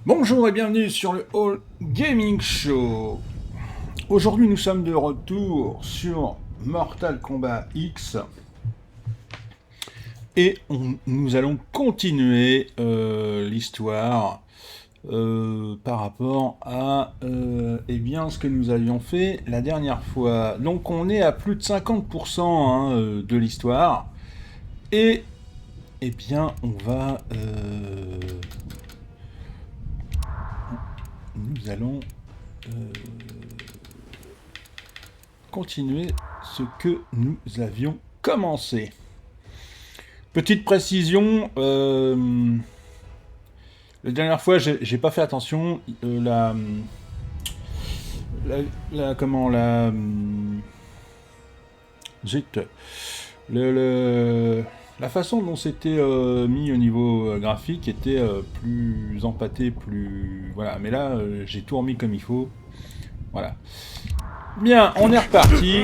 Bonjour et bienvenue sur le All Gaming Show. Aujourd'hui nous sommes de retour sur Mortal Kombat X et nous allons continuer l'histoire par rapport à eh bien, ce que nous avions fait la dernière fois. Donc on est à plus de 50% de l'histoire et eh bien on va... nous allons continuer ce que nous avions commencé. Petite précision, la dernière fois j'ai pas fait attention, la façon dont c'était mis au niveau graphique était plus empâté, plus... Voilà, mais là, j'ai tout remis comme il faut. Voilà. Bien, on est reparti.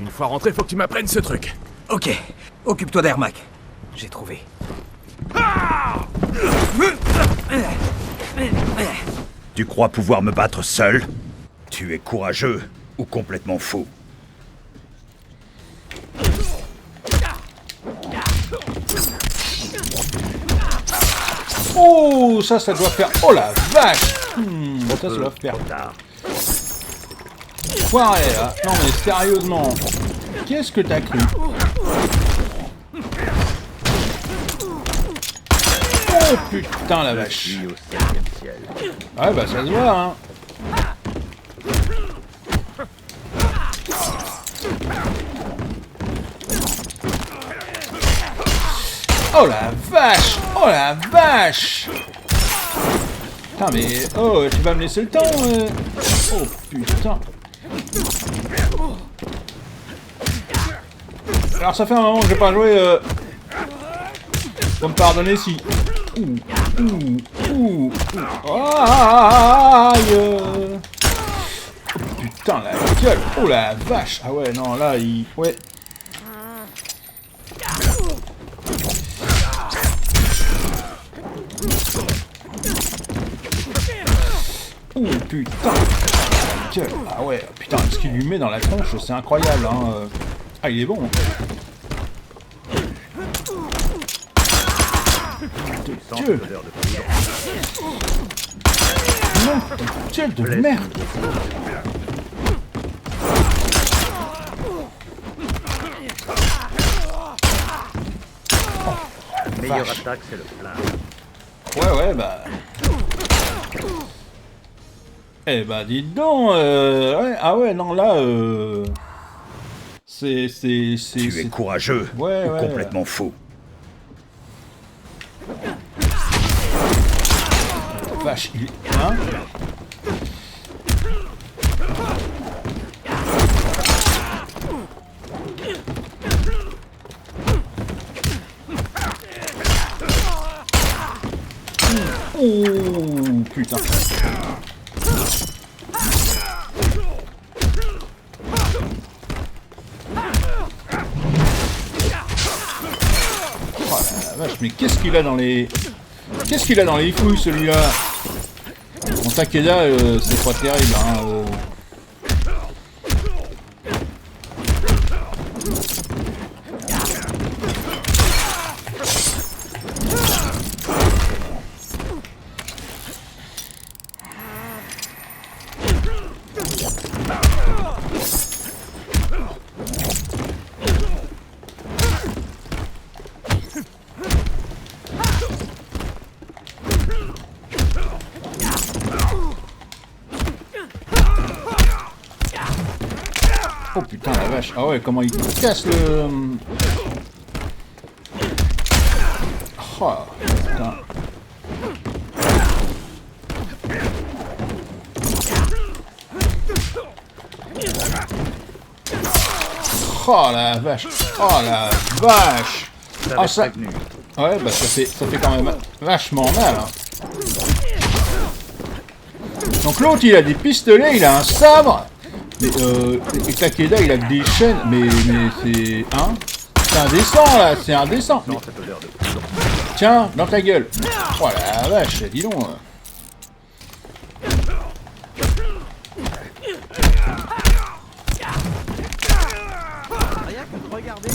Une fois rentré, faut que tu m'apprennes ce truc. Ok, occupe-toi d'Ermac. J'ai trouvé. Tu crois pouvoir me battre seul? Tu es courageux ou complètement fou? Oh, ça doit faire... Oh la vache ça doit faire... Foiré, là. Non mais sérieusement, qu'est-ce que t'as cru? Oh putain la vache. Ouais bah ça se voit hein. Oh la vache. Oh la vache. Putain mais... Oh tu vas me laisser le temps Oh putain. Alors ça fait un moment que j'ai pas joué Faut me pardonner si... Aïe. Oh putain la gueule. Oh la vache. Ah ouais non là il... Ouais. Oh putain la gueule. Ah ouais putain ce qu'il lui met dans la tronche c'est incroyable hein. Ah il est bon. Dieu. Non, quel de merde. La meilleure attaque, c'est le flingue. Ouais, bah... Eh bah, dites donc, ouais, ah ouais, non, là, Tu es courageux ou complètement fou? Vache, il... Hein? Oh putain. Oh la vache, mais qu'est-ce qu'il a dans les... Qu'est-ce qu'il a dans les fouilles celui-là? Mon Takeda, c'est pas terrible hein. Oh putain la vache. Ah ouais comment il casse le... Oh putain. Oh la vache. Oh la vache. Ah ça... Ouais bah ça fait quand même vachement mal hein. Donc l'autre il a des pistolets, il a un sabre. Et Takeda, il a que des chaînes, mais c'est... Hein? C'est indécent, là, c'est indécent. Mais... Tiens, dans ta gueule. Oh la vache, dis donc. Rien que de regarder.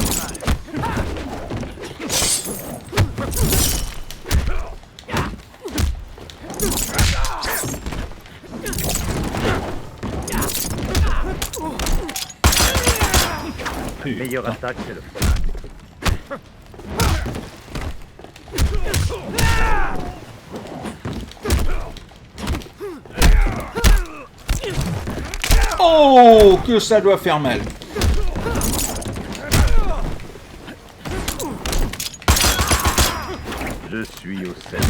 Meilleure attaque, c'est le fromage. Oh, que ça doit faire mal. Je suis au service.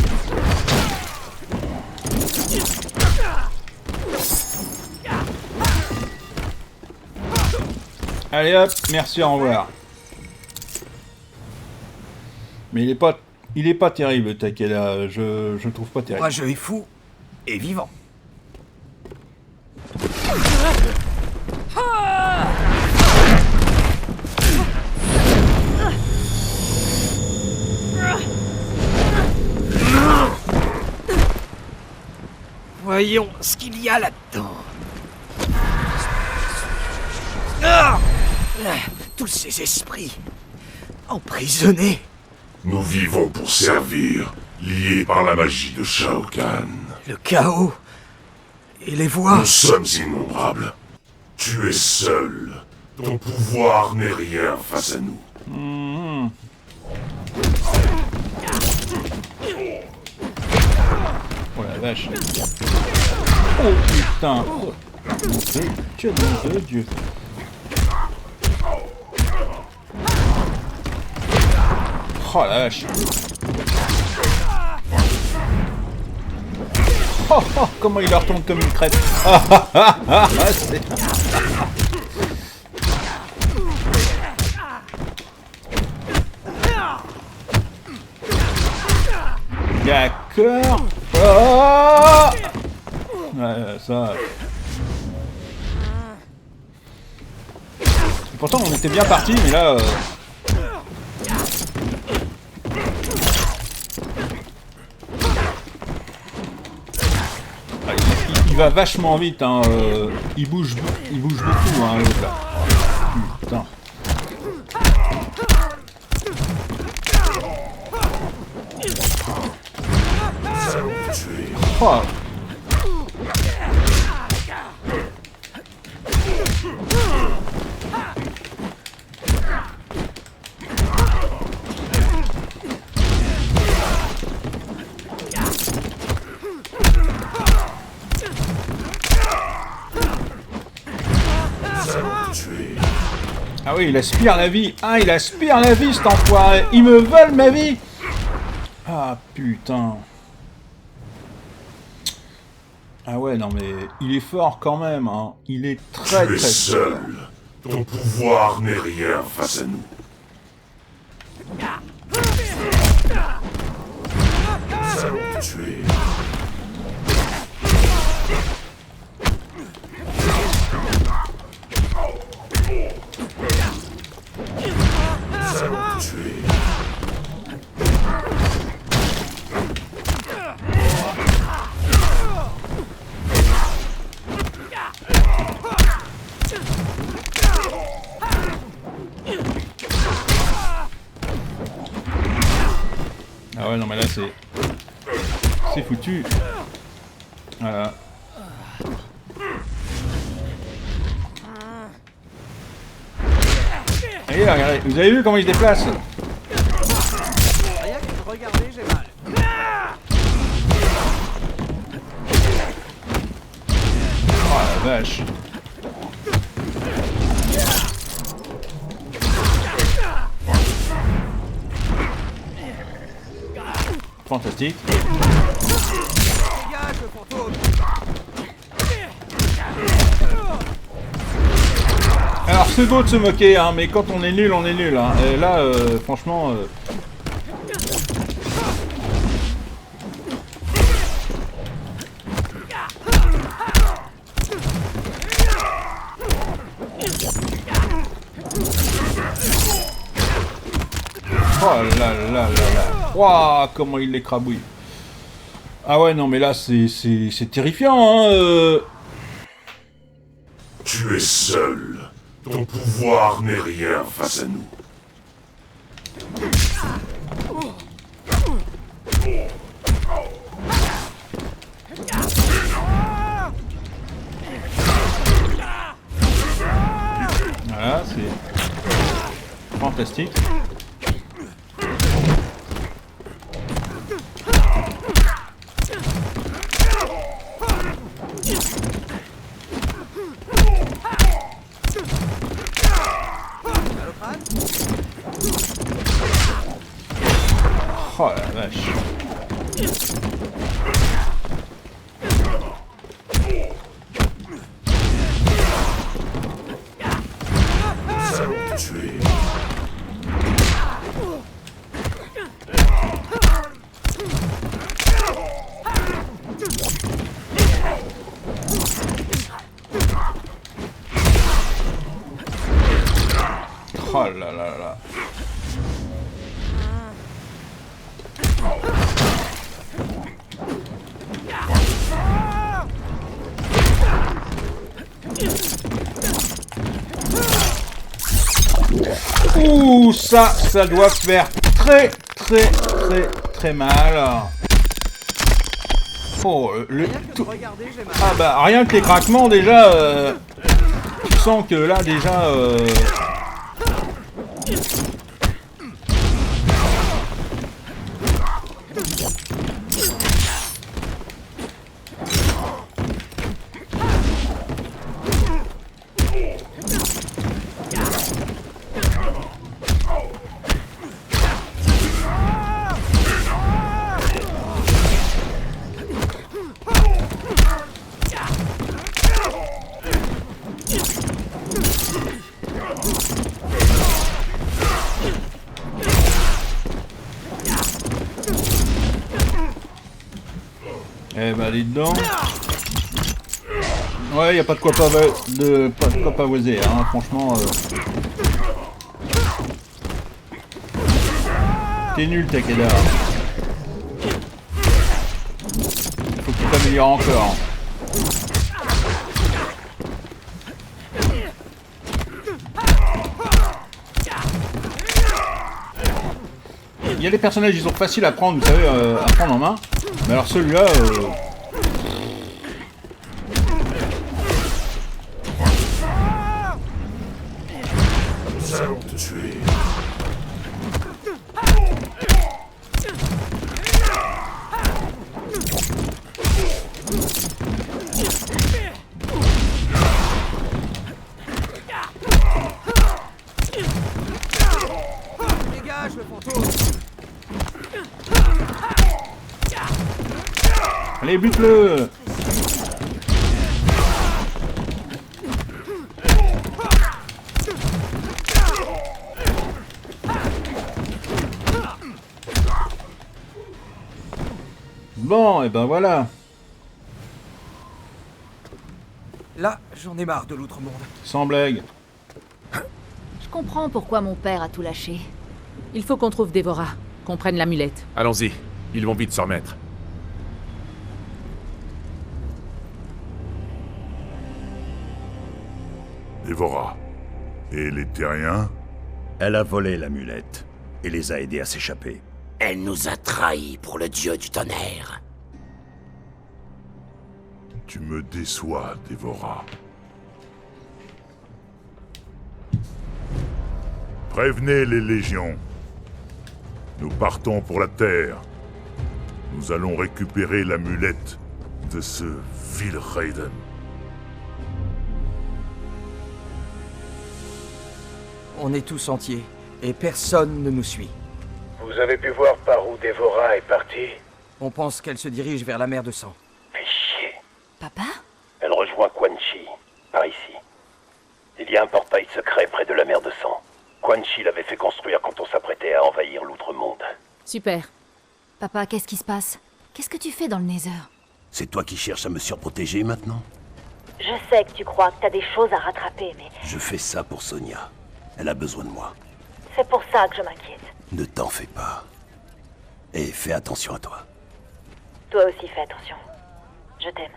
Allez hop, merci, au revoir. Mais il est pas terrible, Takeda. Je trouve pas terrible. Moi, je suis fou et vivant. Voyons ce qu'il y a là-dedans. Ah! Tous ces esprits emprisonnés. Nous vivons pour servir, liés par la magie de Shao Kahn. Le chaos et les voix. Nous sommes innombrables. Tu es seul. Ton pouvoir n'est rien face à nous. Oh la vache. Oh putain. Oh. Que nom de Dieu. Oh la vache. Oh, oh, comment il leur tombe comme une crêpe. Ah, ah, ah, ah, c'est... D'accord. Oh, ouais, ça... Pourtant on était bien parti, mais là... Il va vachement vite, hein. Il bouge beaucoup, hein, l'autre là. Putain. Oh. Ah oui, il aspire la vie. Ah, il aspire la vie, cet enfoiré. Il me vole ma vie. Ah, putain. Ah ouais, non mais... Il est fort quand même, hein. Il est très Tu es très seul. fort. Ton pouvoir n'est rien face à nous. Nous allons te tuer. Nous allons te tuer. Ah ouais, non mais là c'est... C'est foutu. Voilà. Et regardez, vous avez vu comment il se déplace? Rien que de regarder, j'ai mal. Oh la vache. Fantastique. Dégage, le fantôme. Alors c'est beau de se moquer, hein, mais quand on est nul, on est nul. Hein. Et là, franchement... Oh là là là là. Waouh, comment il l'écrabouille. Ah ouais, non, mais là, c'est terrifiant, hein. Tu es seul. Ton pouvoir n'est rien face à nous. Voilà, c'est fantastique. Oh la vache. Nous allons te tuer. Oh là là là. Ouh, ça doit faire très mal. Oh, Rien que de regarder, j'ai mal. Ah bah, rien que les craquements, déjà, tu sens que là, déjà... Eh bah, allez dedans. Ouais, y a pas de quoi pavoiser, hein, franchement. T'es nul, Takeda. Faut que tu t'améliores encore. Il y a des personnages, ils sont faciles à prendre, vous savez, à prendre en main. Mais alors celui-là... Nous allons te tuer. Dégage le fantôme. Allez, bute-le! Bon, et ben voilà. Là, j'en ai marre de l'outre-monde. Sans blague. Je comprends pourquoi mon père a tout lâché. Il faut qu'on trouve Dévora, qu'on prenne l'amulette. Allons-y, ils vont vite s'en remettre. Dévora. Et les terriens? Elle a volé l'amulette et les a aidés à s'échapper. Elle nous a trahis pour le dieu du tonnerre. Tu me déçois, Dévora. Prévenez les légions. Nous partons pour la Terre. Nous allons récupérer l'amulette de ce vil Raiden. On est tous entiers, et personne ne nous suit. Vous avez pu voir par où Dévora est partie? On pense qu'elle se dirige vers la mer de sang. Fait chier. Papa? Elle rejoint Quan Chi, par ici. Il y a un portail secret près de la mer de sang. Quan Chi l'avait fait construire quand on s'apprêtait à envahir l'outre-monde. Super. Papa, qu'est-ce qui se passe? Qu'est-ce que tu fais dans le Nether? C'est toi qui cherches à me surprotéger maintenant? Je sais que tu crois que t'as des choses à rattraper, mais Je fais ça pour Sonia. Elle a besoin de moi. c'est pour ça que je m'inquiète. Ne t'en fais pas. Et fais attention à toi. Toi aussi, fais attention. Je t'aime.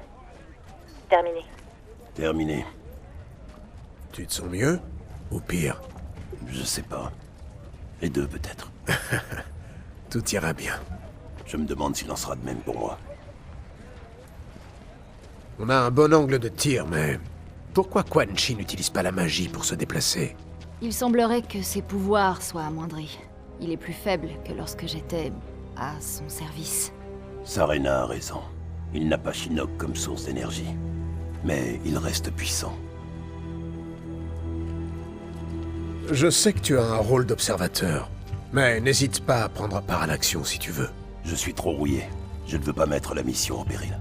Terminé. Terminé. Tu te sens mieux? Ou pire? Je sais pas. Les deux peut-être. Tout ira bien. Je me demande s'il en sera de même pour moi. On a un bon angle de tir, mais... Pourquoi Quan Chi n'utilise pas la magie pour se déplacer? Il semblerait que ses pouvoirs soient amoindris. Il est plus faible que lorsque j'étais à son service. Sarena a raison. Il n'a pas Shinnok comme source d'énergie. Mais il reste puissant. Je sais que tu as un rôle d'observateur, mais n'hésite pas à prendre part à l'action si tu veux. Je suis trop rouillé. Je ne veux pas mettre la mission en péril.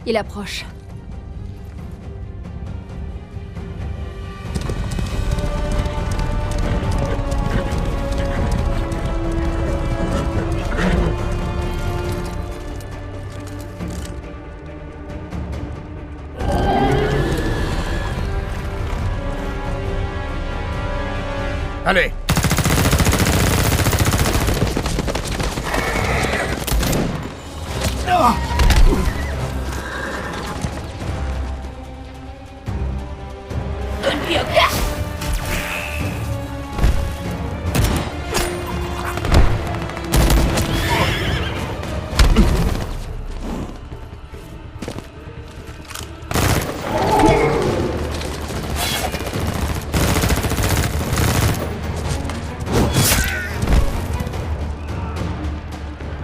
Il approche. Allez!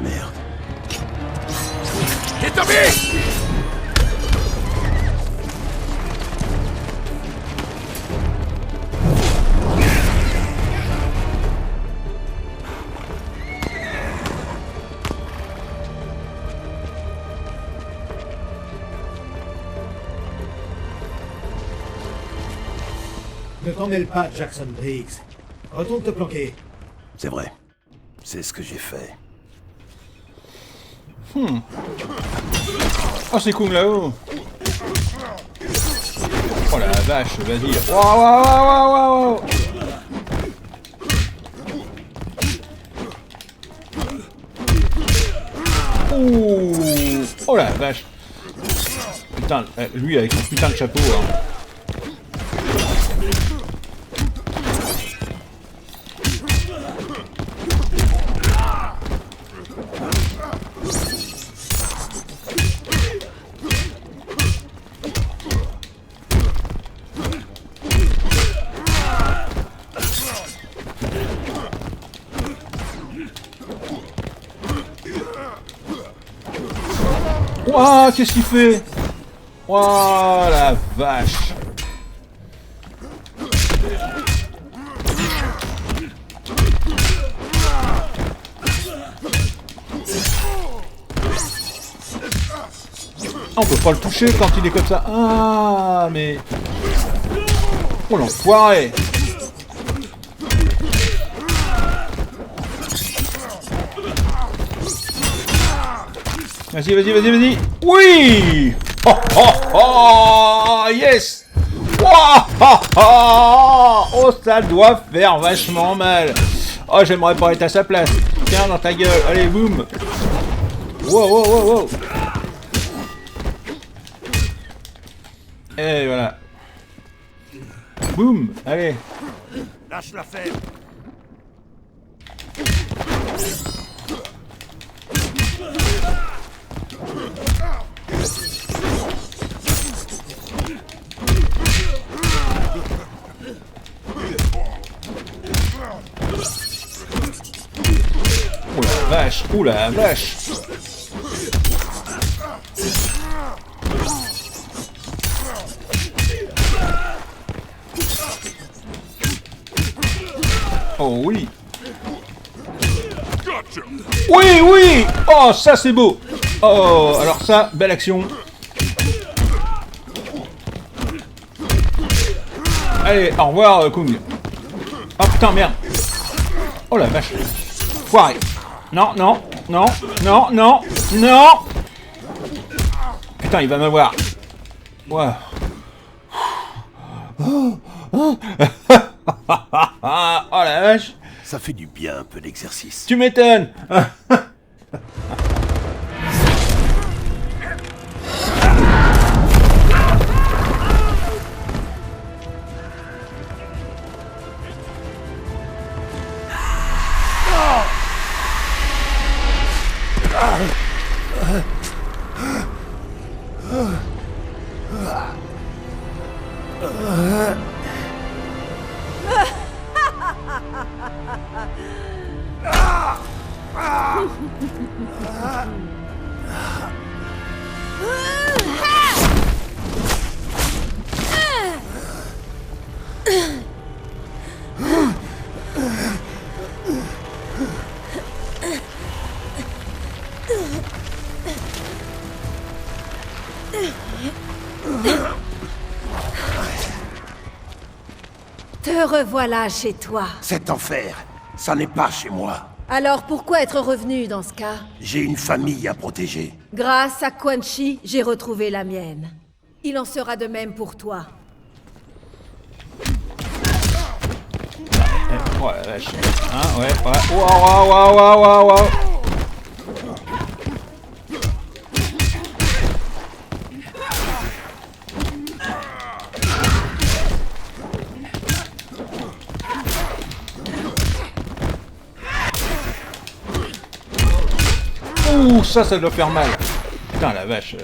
Merde. Il est tombé! Ne t'en mêle pas, Jackson Briggs. Retourne te planquer. C'est vrai. C'est ce que j'ai fait. Oh, c'est Kung Lao. Oh la vache, vas-y. Waouh, waouh, waouh, waouh. Ouh. Oh la vache. Putain, lui avec son putain de chapeau. Hein. Ouah, qu'est-ce qu'il fait? Ouah, la vache. Ah, on peut pas le toucher quand il est comme ça. Ah, mais... Oh, l'enfoiré. Vas-y, vas-y, vas-y, vas-y. Oui. Oh, oh, oh. Yes. Oh, oh, oh. Oh, ça doit faire vachement mal. Oh, j'aimerais pas être à sa place. Tiens, dans ta gueule. Allez, boum. Wow, wow, wow, wow. Et voilà. Boum. Allez. Lâche la fève. Oh la vache. Oh la vache. Oh oui. Oui, oui. Oh, ça c'est beau. Oh, alors ça, belle action. Allez, au revoir, Kung. Oh putain, merde. Oh la vache. Foiré. Non, non, non, non, non, non. Putain, il va m'avoir. Ouais. Oh la vache. Ça fait du bien un peu d'exercice. Tu m'étonnes. Te revoilà chez toi. Cet enfer, ça n'est pas chez moi. Alors pourquoi être revenu dans ce cas? J'ai une famille à protéger. Grâce à Quan Chi, j'ai retrouvé la mienne. Il en sera de même pour toi. Oh la vache. Hein, ouais. Waouh. Ouh, ça doit faire mal. Putain, la vache.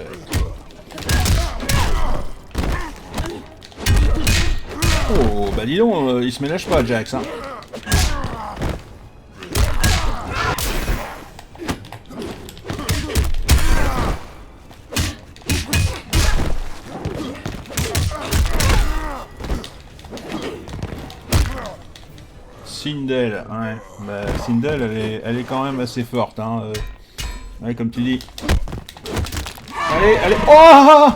Oh, bah dis donc, il se ménage pas, Jax. Hein. Sindel, ouais. Bah, Sindel, elle est quand même assez forte, hein. Ouais, comme tu dis. Allez. Oh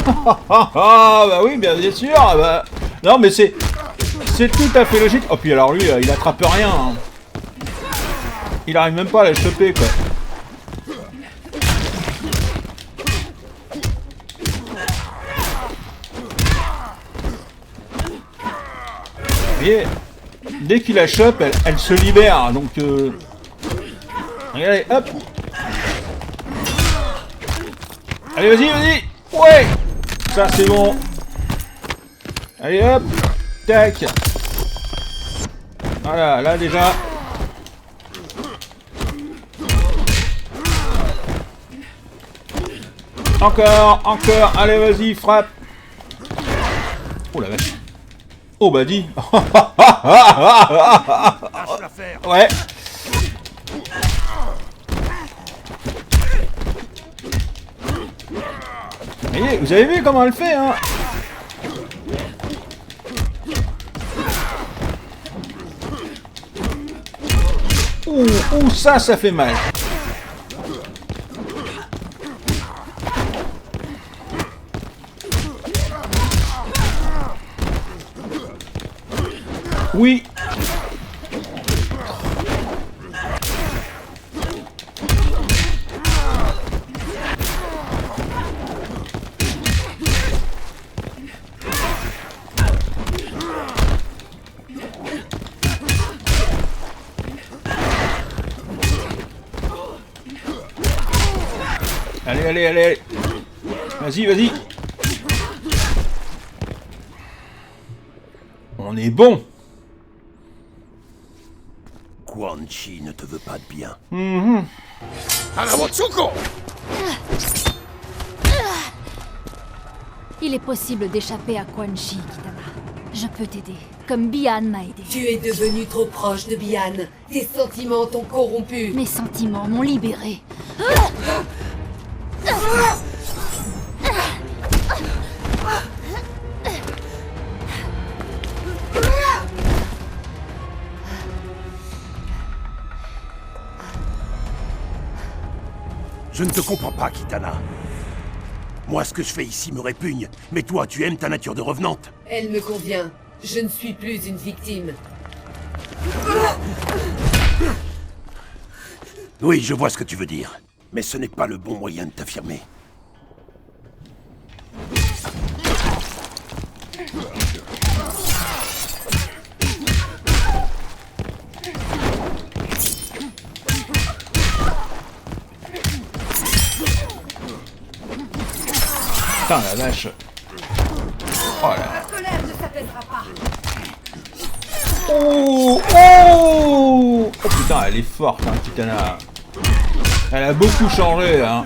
bah oui, bien sûr. Bah... Non, mais c'est tout à fait logique. Oh, puis alors lui, il attrape rien. Hein. Il arrive même pas à la choper, quoi. Vous voyez, dès qu'il la chope, elle se libère. Donc, regardez, hop. Allez, vas-y. Ouais. Ça, c'est bon. Allez, hop. Tac. Voilà, là, déjà. Encore. Allez, vas-y, frappe. Oh, la vache. Oh, bah, dis. Ouais. Vous avez vu comment elle fait, hein? Ouh, ça fait mal. Oui. Allez. Vas-y. On est bon. Quan Chi ne te veut pas de bien. Il est possible d'échapper à Quan Chi, Kitana. Je peux t'aider, comme Bian m'a aidé. Tu es devenu trop proche de Bian. Tes sentiments t'ont corrompu. Mes sentiments m'ont libéré. Je ne te comprends pas, Kitana. Moi, ce que je fais ici me répugne, mais toi, tu aimes ta nature de revenante. Elle me convient. Je ne suis plus une victime. Oui, je vois ce que tu veux dire. Mais ce n'est pas le bon moyen de t'affirmer. Putain la vache. Oh là. La colère ne s'apaisera pas. Oh, oh, oh putain, elle est forte, hein, Kitana. Elle a beaucoup changé, hein.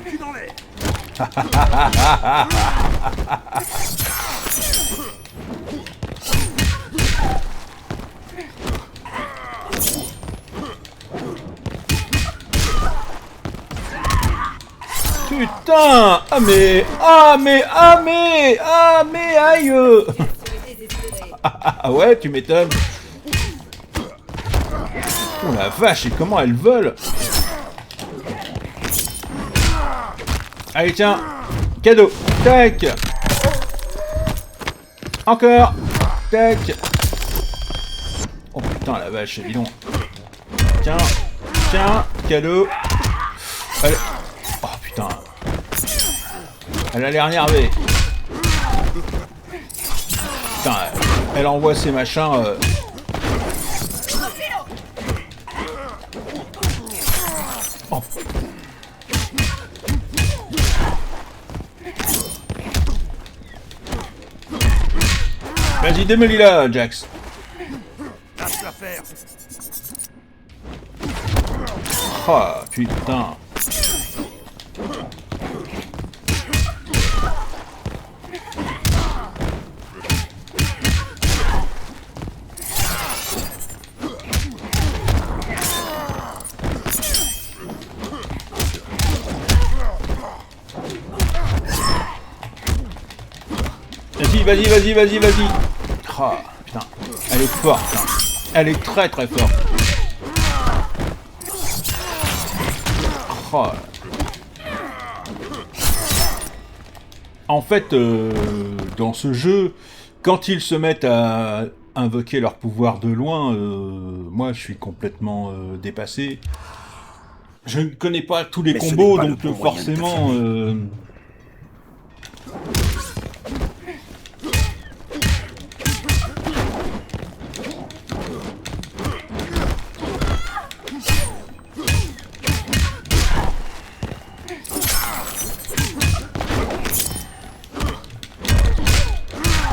Putain. Aïe. Ah ouais, tu m'étonnes. Oh la vache, et comment elles volent. Allez tiens, cadeau, tac. Encore, tac. Oh putain la vache, dis donc. Tiens, cadeau. Allez. Oh putain. Elle a l'air énervée. Putain, elle envoie ses machins. Oh. Vas-y, démolis-la, Jax. Lâche l'affaire. Oh, putain. Vas-y. Oh, putain. Elle est forte. Hein. Elle est très très forte. Oh. En fait, dans ce jeu, quand ils se mettent à invoquer leur pouvoir de loin, moi je suis complètement dépassé. Je ne connais pas tous les combos, donc forcément...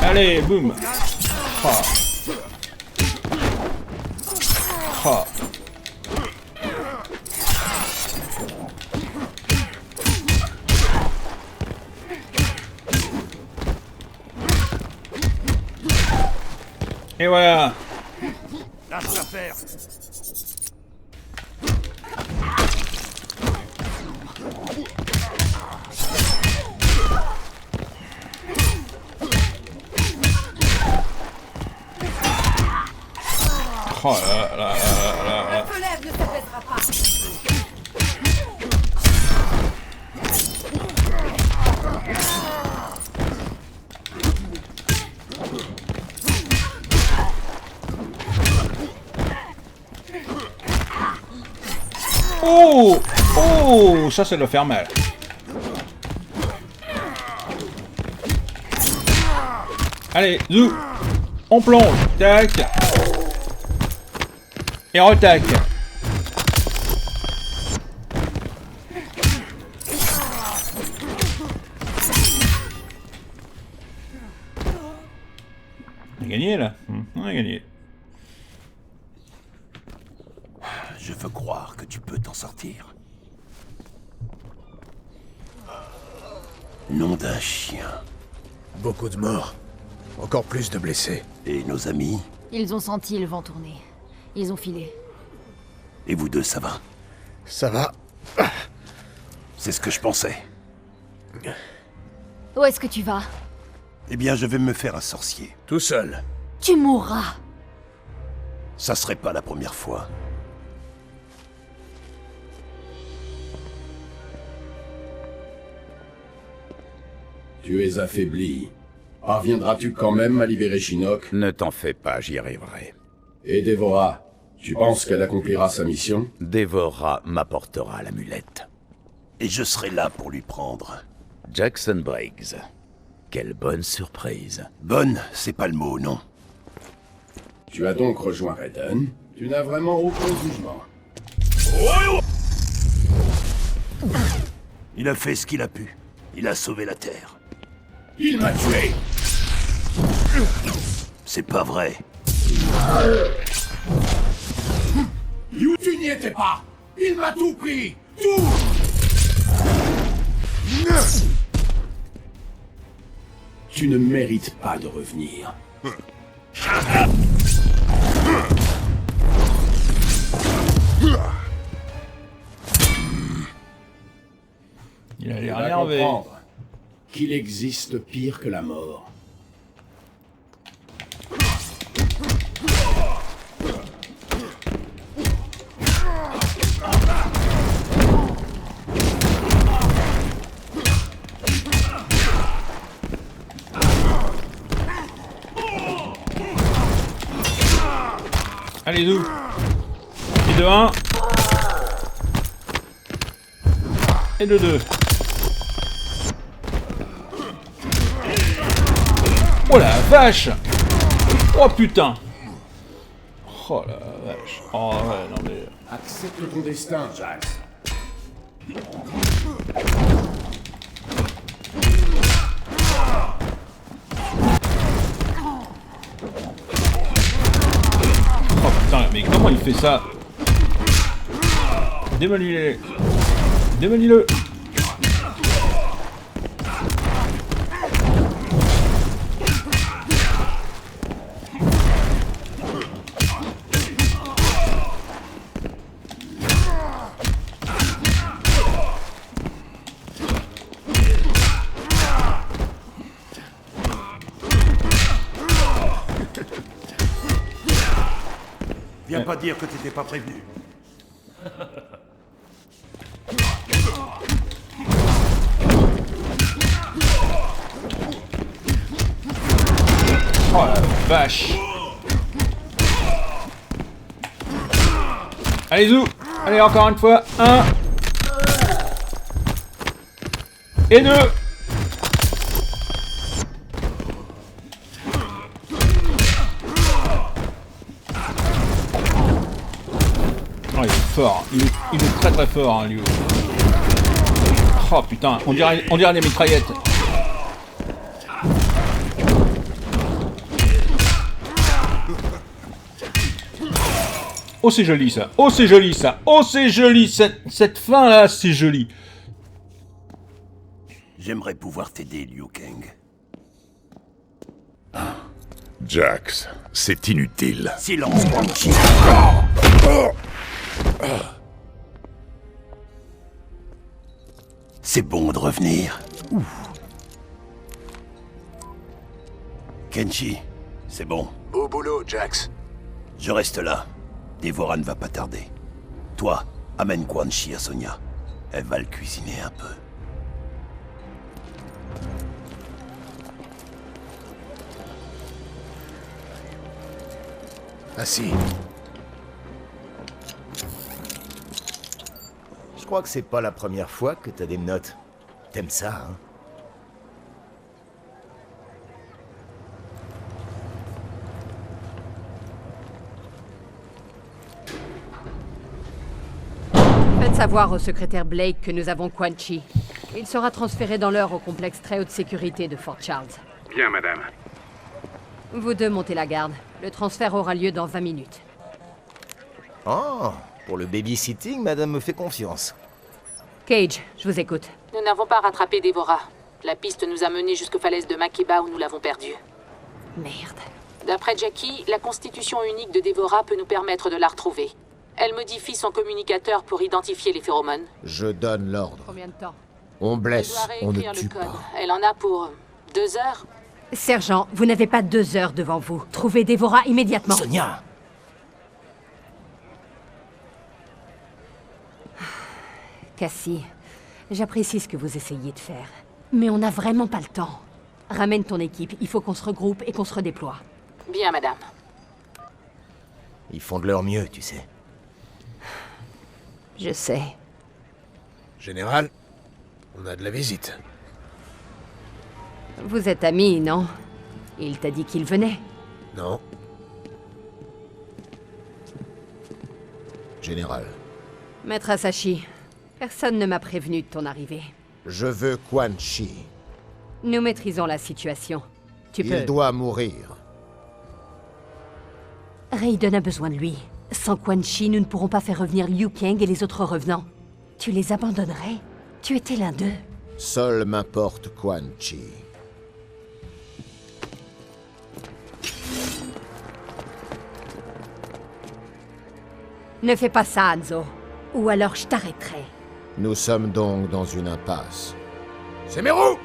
Allez, boum. Oh. Et voilà. Lâche l'affaire. Oh là. La colère ne s'apaisera pas. Oh, ça doit faire mal. Allez, zou. On plonge. Tac. Et retac. On a gagné là. On a gagné. Je veux croire que tu peux t'en sortir. Nom d'un chien. Beaucoup de morts. Encore plus de blessés. Et nos amis? Ils ont senti le vent tourner. Ils ont filé. Et vous deux, ça va? Ça va. C'est ce que je pensais. Où est-ce que tu vas? Eh bien, je vais me faire un sorcier. Tout seul. Tu mourras. Ça serait pas la première fois. Tu es affaibli. Parviendras-tu quand même à libérer Shinnok? Ne t'en fais pas, j'y arriverai. Et Dévora, tu penses qu'elle accomplira sa mission? Dévora m'apportera l'amulette. Et je serai là pour lui prendre. Jackson Briggs. Quelle bonne surprise. Bonne, c'est pas le mot, non. Tu as donc rejoint Raiden. Tu n'as vraiment aucun jugement. Il a fait ce qu'il a pu. Il a sauvé la Terre. Il m'a tué! C'est pas vrai. You, tu n'y étais pas! Il m'a tout pris! Tout! Tu ne mérites pas de revenir. Il a Tu l'air vas énervé. comprendre qu'il existe pire que la mort. Allez, Zou. Et de 1. Et de 2. Oh la vache! Oh putain! Oh la vache. Oh ouais, non mais... Accepte ton destin, Jax. Oh putain, mais comment il fait ça? Démolis-le. Démolis-le. Viens pas dire que t'étais pas prévenu. Oh la vache. Allez, Zou. Allez, encore une fois. 1. Et 2. Oh, il est fort. Il est très très fort, hein, Liu. Oh putain, on dirait des mitraillettes. Oh c'est joli ça. Oh c'est joli ça. Oh c'est joli cette fin là, c'est joli. J'aimerais pouvoir t'aider, Liu Kang. Jax, c'est inutile. Silence, Quan Chi. C'est bon de revenir. Ouf. Kenshi, c'est bon. Beau boulot, Jax. Je reste là. Dévora ne va pas tarder. Toi, amène Quan Chi à Sonia. Elle va le cuisiner un peu. Assis. Je crois que c'est pas la première fois que t'as des notes. T'aimes ça, hein? Faites savoir au secrétaire Blake que nous avons Quan Chi. Il sera transféré dans l'heure au complexe très haute sécurité de Fort Charles. Bien, madame. Vous deux montez la garde. Le transfert aura lieu dans 20 minutes. Oh, pour le babysitting, madame me fait confiance. Cage, je vous écoute. Nous n'avons pas rattrapé Dévora. La piste nous a menés jusqu'aux falaises de Makiba où nous l'avons perdue. Merde. D'après Jackie, la constitution unique de Dévora peut nous permettre de la retrouver. Elle modifie son communicateur pour identifier les phéromones. Je donne l'ordre. Combien de temps? On Elle blesse, doit on ne réécrire tue le code. pas. Elle en a pour 2 heures. Sergent, vous n'avez pas 2 heures devant vous. Trouvez Dévora immédiatement. Sonia! Cassie, j'apprécie ce que vous essayez de faire. Mais on n'a vraiment pas le temps. Ramène ton équipe, il faut qu'on se regroupe et qu'on se redéploie. Bien, madame. Ils font de leur mieux, tu sais. Je sais. Général, on a de la visite. Vous êtes amis, non? Il t'a dit qu'il venait? Non. Général. Maître Asashi, personne ne m'a prévenu de ton arrivée. Je veux Quan Chi. Nous maîtrisons la situation. Tu peux... Il doit mourir. Raiden a besoin de lui. Sans Quan Chi, nous ne pourrons pas faire revenir Liu Kang et les autres revenants. Tu les abandonnerais? Tu étais l'un d'eux. Seul m'importe Quan Chi. Ne fais pas ça, Hanzo. Ou alors je t'arrêterai. Nous sommes donc dans une impasse. C'est mes roues!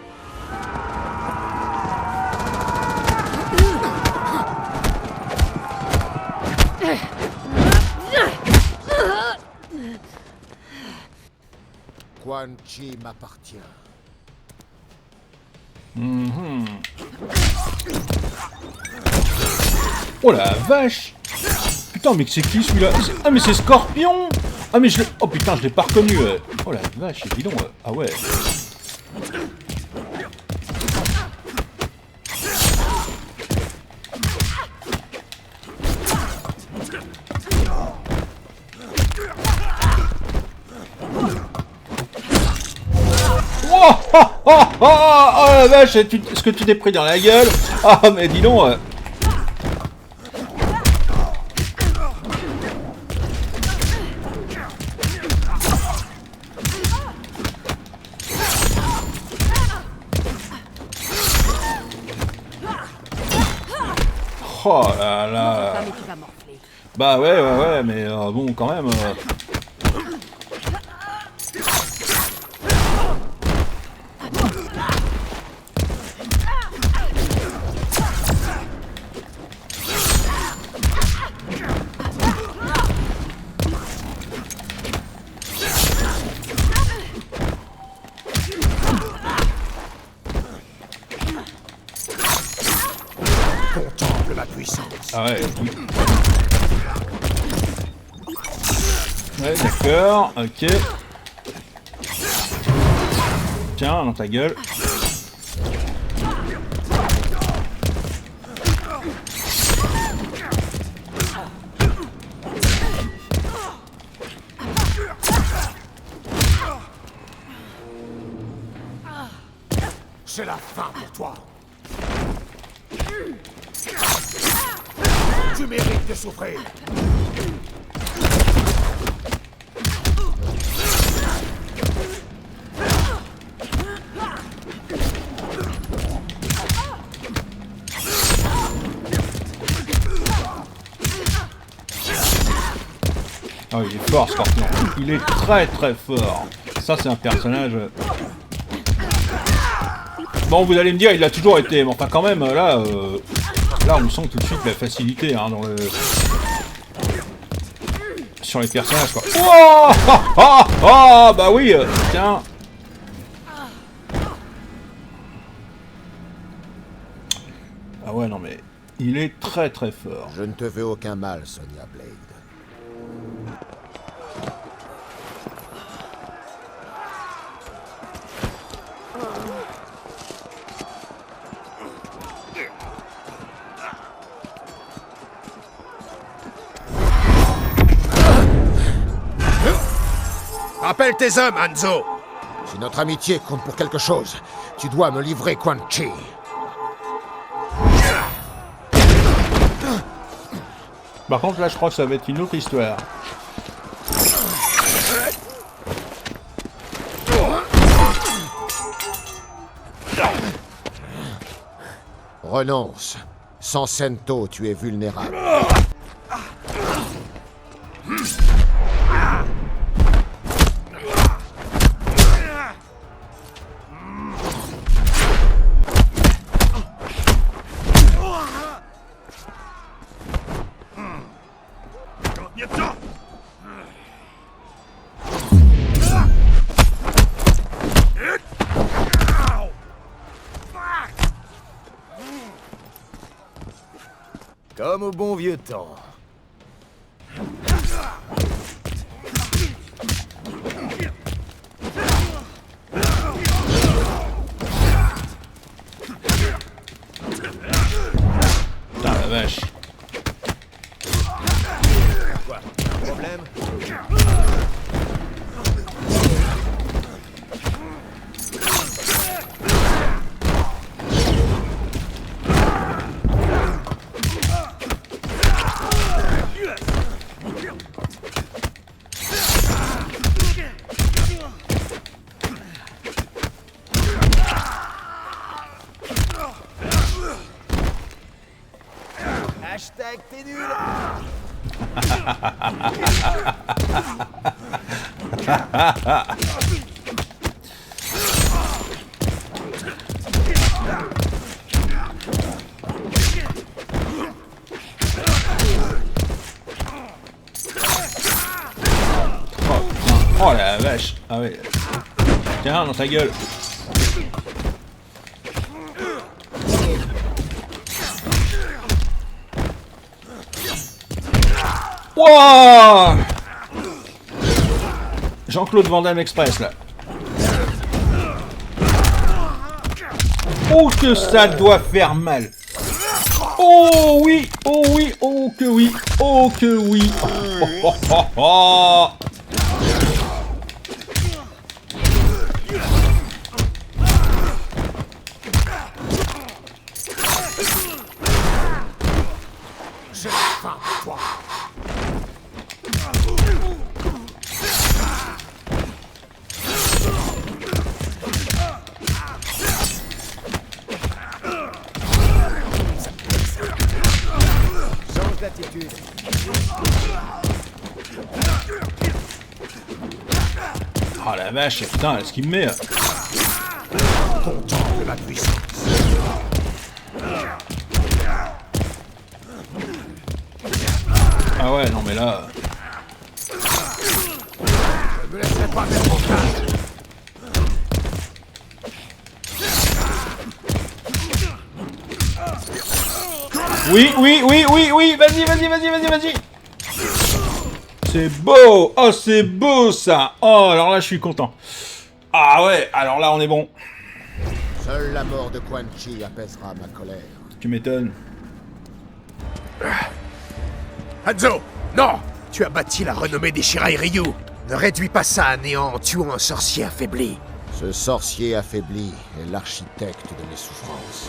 Quan Chi m'appartient. Oh la vache! Putain, mais c'est qui celui-là? Ah, mais c'est Scorpion! Ah, mais je l'ai... Oh putain, je l'ai pas reconnu. Oh la vache, c'est bidon. Ah ouais. Oh, oh, oh, oh, oh la vache, est-ce que tu t'es pris dans la gueule? Ah, mais dis donc. Oh là là. Bah ouais, mais bon, quand même. Contemple ma puissance. Ah ouais. Ouais, d'accord, ok. Tiens, dans ta gueule. C'est la fin pour toi. Tu mérites de souffrir. Ah, il est fort, Scorpion. Il est très très fort. Ça, c'est un personnage... Bon, vous allez me dire, il a toujours été... Mais enfin, quand même, là... Là, on sent tout de suite la facilité, hein, dans le... Sur les personnages, quoi. Oh, ah, ah, bah oui, tiens. Ah ouais, non mais... Il est très très fort. Je ne te veux aucun mal, Sonya Blade. Rappelle tes hommes, Hanzo! Si notre amitié compte pour quelque chose, tu dois me livrer Quan Chi. Par contre, là, je crois que ça va être une autre histoire. Renonce. Sans Sento, tu es vulnérable. Comme au bon vieux temps. la vache. Quoi? Un problème? Hashtag t'es nul. Oh la vache. Ah ouais. Tiens, dans ta gueule. Wouah! Jean-Claude Van Damme Express là. Oh que ça doit faire mal. Oh oui, oh oui, oh que oui, oh que oui. Oh, oh, oh, oh. J'ai faim, toi. Change d'attitude. Oh la vache, putain, est-ce qu'il me met là? Contemple ma puissance. Ah ouais, non mais là... Je me laisserai pas mettre en cage. Oui, oui, oui, oui, oui, vas-y, vas-y, vas-y, vas-y, vas-y. C'est beau. Oh, c'est beau ça. Oh, alors là, je suis content. Ah ouais, alors là, on est bon. Seule la mort de Quan Chi apaisera ma colère. Tu m'étonnes. Hanzo, non! Tu as bâti la renommée des Shirai Ryu. Ne réduis pas ça à néant en tuant un sorcier affaibli. Ce sorcier affaibli est l'architecte de mes souffrances.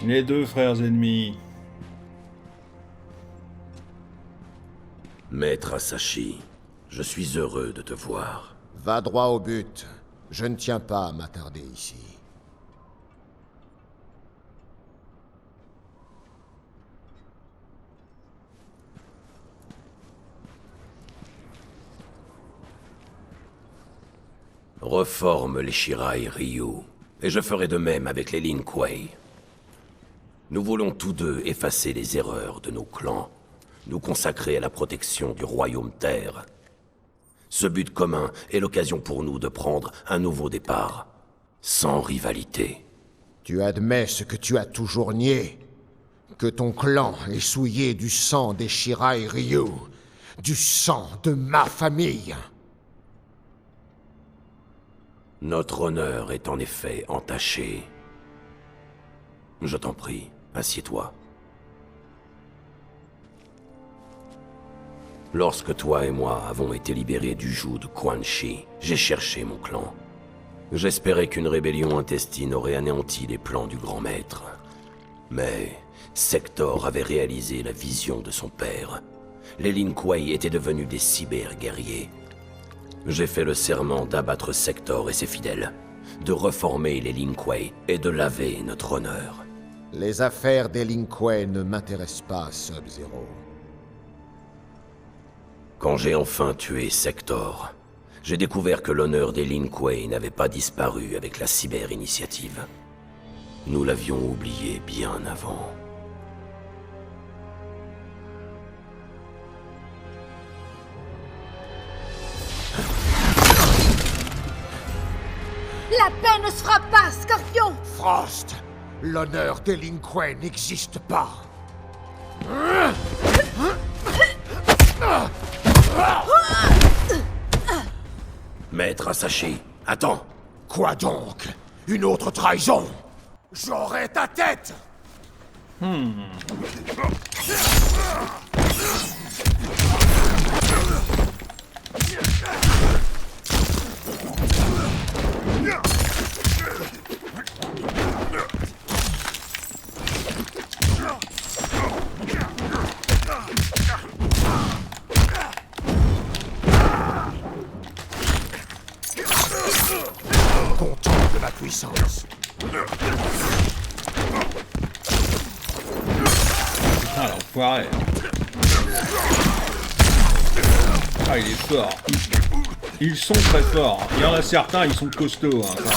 Les deux frères ennemis. Maître Asashi, je suis heureux de te voir. Va droit au but. Je ne tiens pas à m'attarder ici. Reforme les Shirai Ryu, et je ferai de même avec les Lin Kuei. Nous voulons tous deux effacer les erreurs de nos clans, nous consacrer à la protection du Royaume Terre. Ce but commun est l'occasion pour nous de prendre un nouveau départ, sans rivalité. Tu admets ce que tu as toujours nié, que ton clan est souillé du sang des Shirai Ryu, du sang de ma famille. Notre honneur est en effet entaché. Je t'en prie, assieds-toi. Lorsque toi et moi avons été libérés du joug de Quan Chi, j'ai cherché mon clan. J'espérais qu'une rébellion intestine aurait anéanti les plans du grand maître. Mais Sector avait réalisé la vision de son père. Les Lin Kuei étaient devenus des cyber-guerriers. J'ai fait le serment d'abattre Sector et ses fidèles, de reformer les Lin Kuei et de laver notre honneur. Les affaires des Lin Kuei ne m'intéressent pas, Sub-Zero. Quand j'ai enfin tué Sector, j'ai découvert que l'honneur des Lin Kuei n'avait pas disparu avec la cyber-initiative. Nous l'avions oublié bien avant. La paix ne se fera pas, Scorpion! Frost, l'honneur des Lin Kuei n'existe pas. Maître Asashi, attends. Quoi donc? Une autre trahison? J'aurai ta tête! Contemple ma puissance. Putain, l'enfoiré. Ah, il est fort. Ils sont très forts. Il y en a certains, ils sont costauds. Hein, quand même.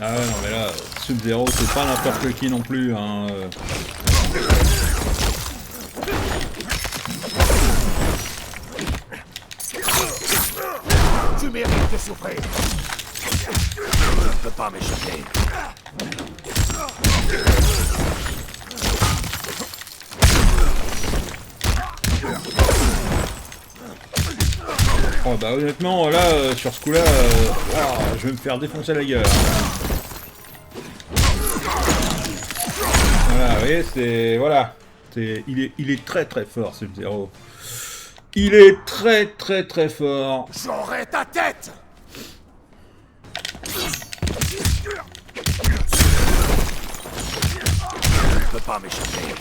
Ah ouais, non mais là, Sub-Zero, c'est pas n'importe qui non plus. Hein. Tu mérites de souffrir. Je ne peux pas m'échapper. Oh bah honnêtement, là, sur ce coup-là, je vais me faire défoncer la gueule. Voilà, vous voyez, c'est... Voilà. Il est très très fort, Sub-Zero. Il est très très très fort. J'aurai ta tête! Je ne peux pas m'échapper.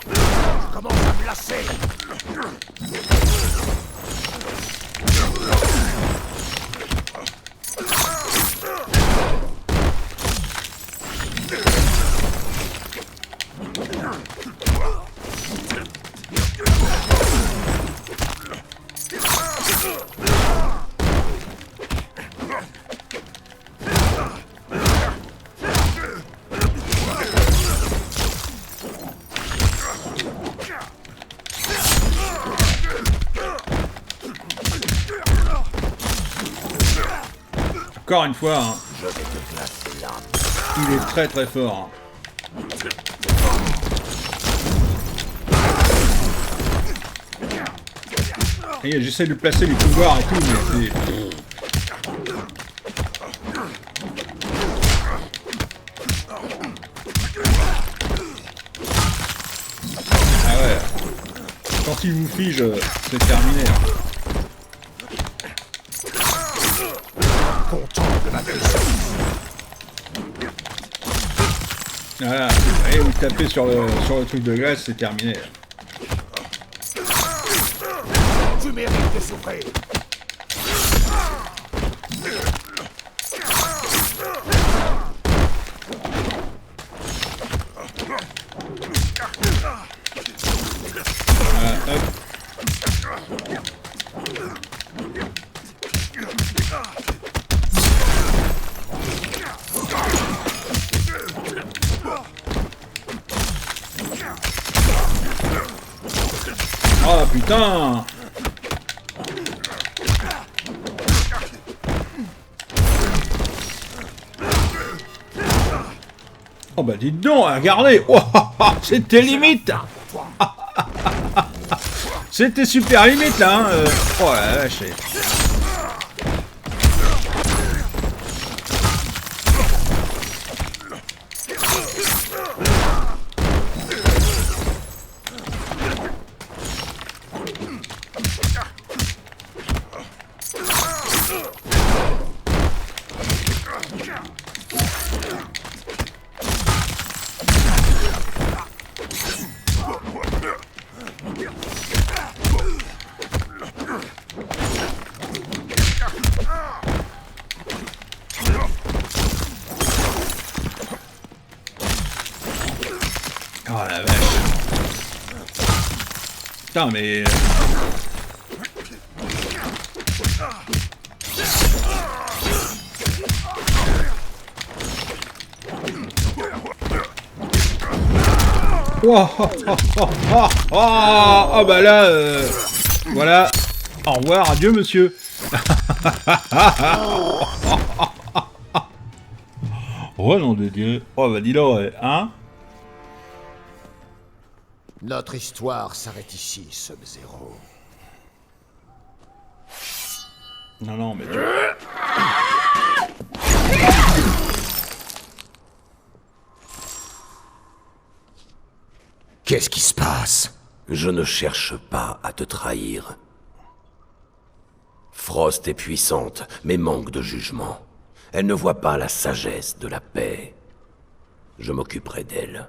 Je commence à me lasser. Encore une fois, hein, il est très très fort. Et j'essaie de placer les pouvoirs et tout, mais c'est... Ah ouais. Quand il vous fige, c'est terminé. Contemple ma puissance. Voilà, et vous tapez sur le truc de glace, c'est terminé. Tu mérites de souffrir. Voilà, hop. Oh putain! Oh bah dites donc, regardez! Oh, c'était limite! C'était super limite là! Hein. Oh la vache! Oh la vache. Putain mais... Wow. Ah bah là, voilà. Au revoir, adieu monsieur. Oh nom de Dieu. Oh bah dis donc, hein. Notre histoire s'arrête ici, Sub-Zero. Non, mais... Qu'est-ce qui se passe? Je ne cherche pas à te trahir. Frost est puissante, mais manque de jugement. Elle ne voit pas la sagesse de la paix. Je m'occuperai d'elle.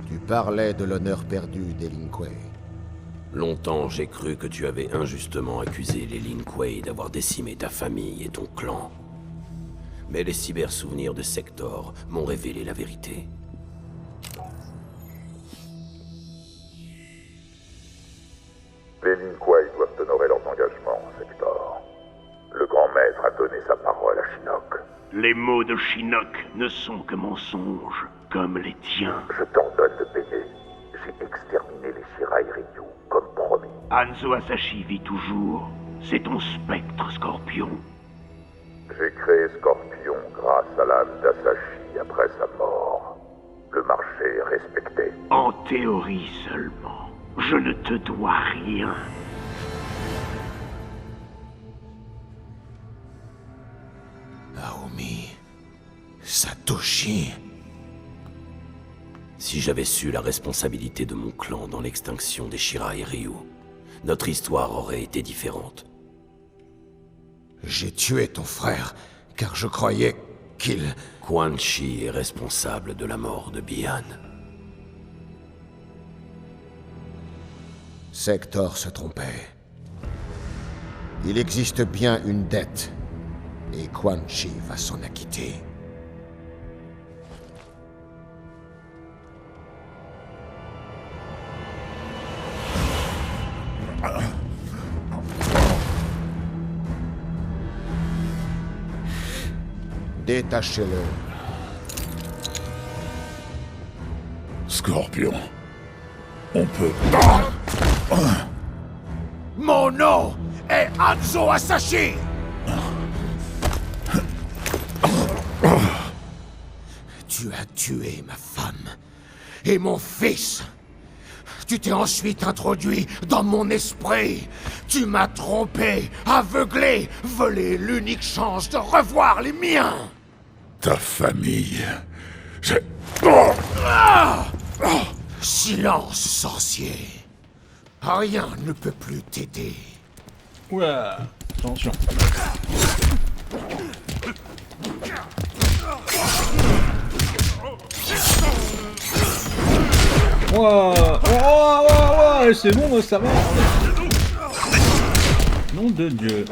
Tu parlais de l'honneur perdu des Lin Kuei. Longtemps, j'ai cru que tu avais injustement accusé les Lin Kuei d'avoir décimé ta famille et ton clan. Mais les cybersouvenirs de Sector m'ont révélé la vérité. Les Lin Kuei doivent honorer leurs engagements, Sector. Le grand maître a donné sa parole à Shinnok. Les mots de Shinnok ne sont que mensonges, comme les tiens. Je t'ordonne de payer. J'ai exterminé les Shirai Ryu, comme promis. Hanzo Hasashi vit toujours. C'est ton spectre, Scorpion. J'ai créé Scorpion grâce à l'âme d'Hasashi après sa mort. Le marché est respecté. En théorie seulement. Je ne te dois rien. Naomi... Satoshi... Si j'avais su la responsabilité de mon clan dans l'extinction des Shirai Ryu, notre histoire aurait été différente. J'ai tué ton frère, car je croyais qu'il... Quan Chi est responsable de la mort de Bi-Han. Sector se trompait. Il existe bien une dette, et Quan Chi va s'en acquitter. Détachez-le. Scorpion, on peut... Mon nom est Hanzo Hasashi! Tu as tué ma femme et mon fils. Tu t'es ensuite introduit dans mon esprit. Tu m'as trompé, aveuglé, volé l'unique chance de revoir les miens. Ta famille... Silence, sorcier. Rien ne peut plus t'aider. Ouah, attention. Ouah, c'est bon, ça va. Nom de Dieu.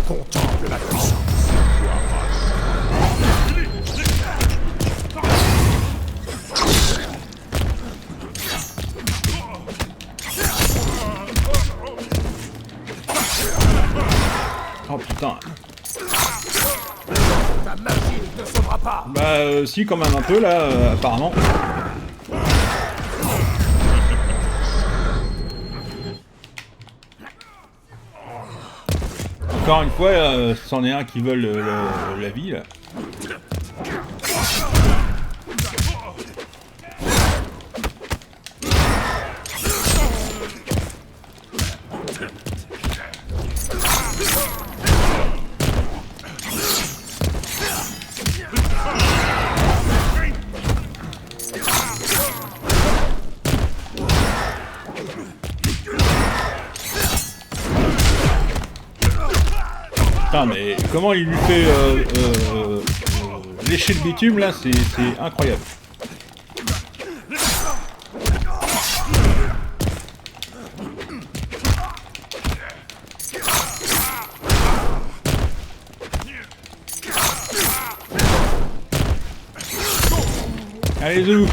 Contemple la puissance. Oh putain. Ta magie ne te sauvera pas. Bah si, quand même un peu là, apparemment. Encore une fois, c'en est un qui veut la vie là. Putain, mais comment il lui fait lécher le bitume là, c'est incroyable. Allez, Zou.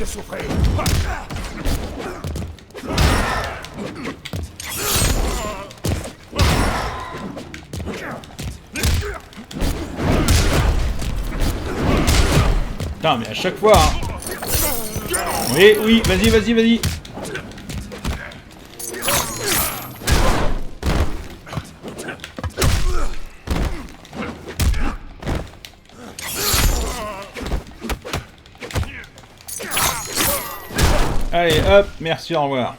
souffrir. Putain, mais à chaque fois, hein. Oui, oui, vas-y, vas-y, vas-y. Allez, hop, merci, au revoir.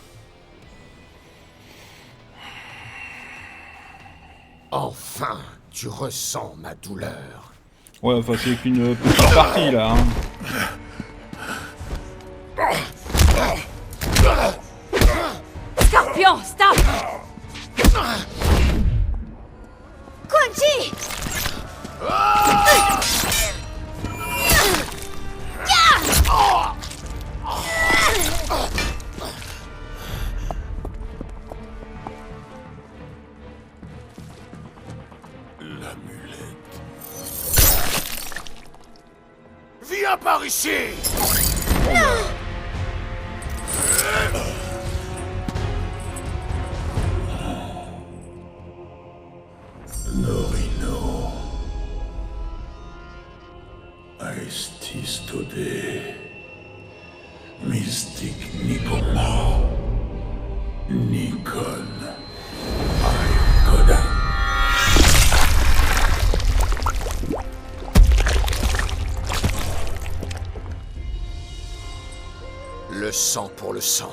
Enfin, tu ressens ma douleur. Ouais, enfin, c'est qu'une petite partie, là, hein. Scorpion, stop! Quan Chi! L'amulette. Viens par ici! Norino. Aestis Tode. Mystic Nikoma. Nikon. Aikoda. Le sang pour le sang.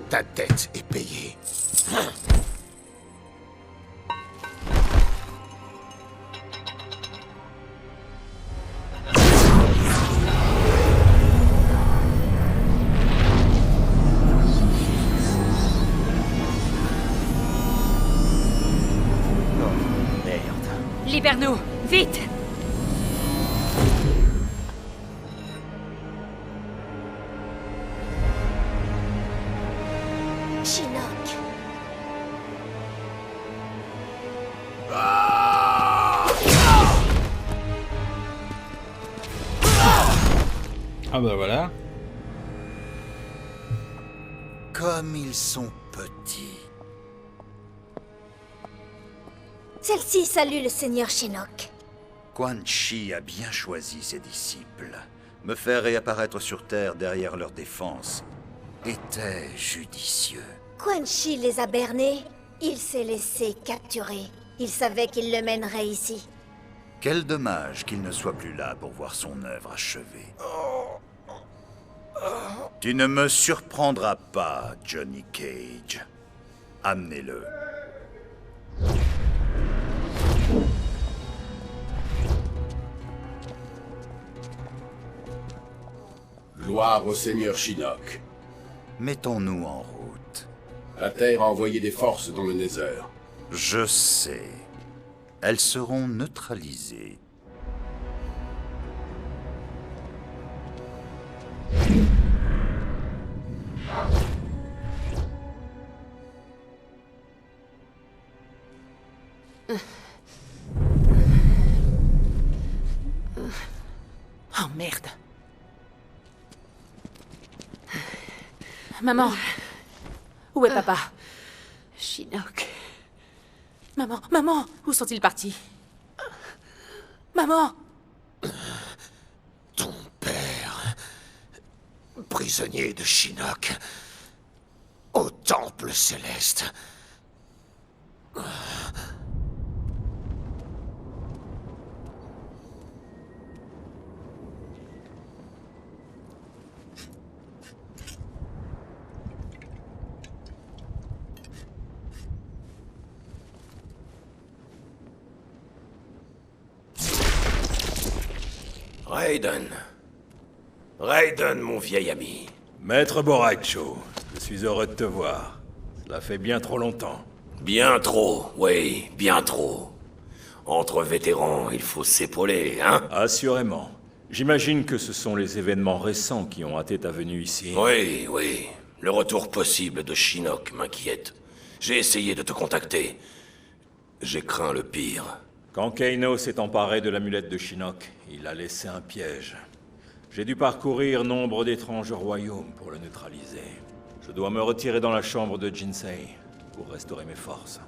Ta dette est payée. Libère-nous, vite! Shinnok. Ah bah voilà. Comme ils sont petits. Celle-ci salue le seigneur Shinnok. Quan Chi a bien choisi ses disciples. Me faire réapparaître sur Terre derrière leur défense était judicieux. Quan Chi les a bernés. Il s'est laissé capturer. Il savait qu'il le mènerait ici. Quel dommage qu'il ne soit plus là pour voir son œuvre achevée. Tu ne me surprendras pas, Johnny Cage. Amenez-le. Gloire au seigneur Shinnok. Mettons-nous en route. La Terre a envoyé des forces dans le Nether. Je sais. Elles seront neutralisées. Oh merde. Maman. Où est papa? Shinnok. Maman, où sont-ils partis? Maman! Ton père, prisonnier de Shinnok, au Temple Céleste. Raiden. Raiden, mon vieil ami. Maître Borracho, je suis heureux de te voir. Cela fait bien trop longtemps. Bien trop, oui, bien trop. Entre vétérans, il faut s'épauler, hein? Assurément. J'imagine que ce sont les événements récents qui ont hâté ta venue ici. Oui, oui. Le retour possible de Shinnok m'inquiète. J'ai essayé de te contacter. J'ai craint le pire. Quand Kano s'est emparé de l'amulette de Shinnok, il a laissé un piège. J'ai dû parcourir nombre d'étranges royaumes pour le neutraliser. Je dois me retirer dans la chambre de Jinsei pour restaurer mes forces.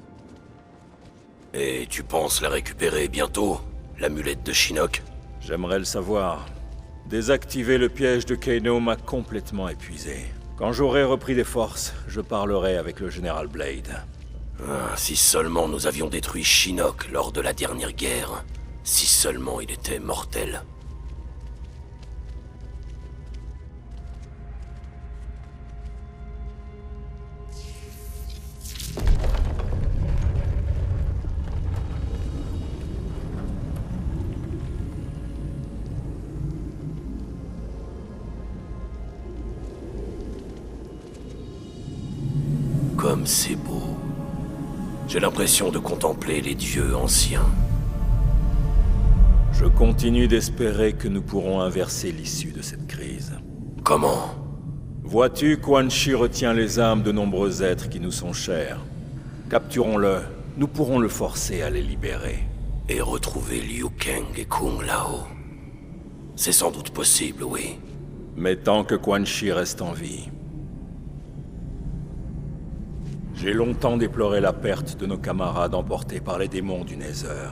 Et tu penses la récupérer bientôt, l'amulette de Shinnok? J'aimerais le savoir. Désactiver le piège de Kano m'a complètement épuisé. Quand j'aurai repris des forces, je parlerai avec le général Blade. Ah, si seulement nous avions détruit Shinnok lors de la dernière guerre. Si seulement il était mortel. Comme c'est beau. J'ai l'impression de contempler les dieux anciens. Je continue d'espérer que nous pourrons inverser l'issue de cette crise. Comment? Vois-tu, Quan Chi retient les âmes de nombreux êtres qui nous sont chers. Capturons-le, nous pourrons le forcer à les libérer. Et retrouver Liu Kang et Kung Lao. C'est sans doute possible, oui. Mais tant que Quan Chi reste en vie. J'ai longtemps déploré la perte de nos camarades emportés par les démons du Nether.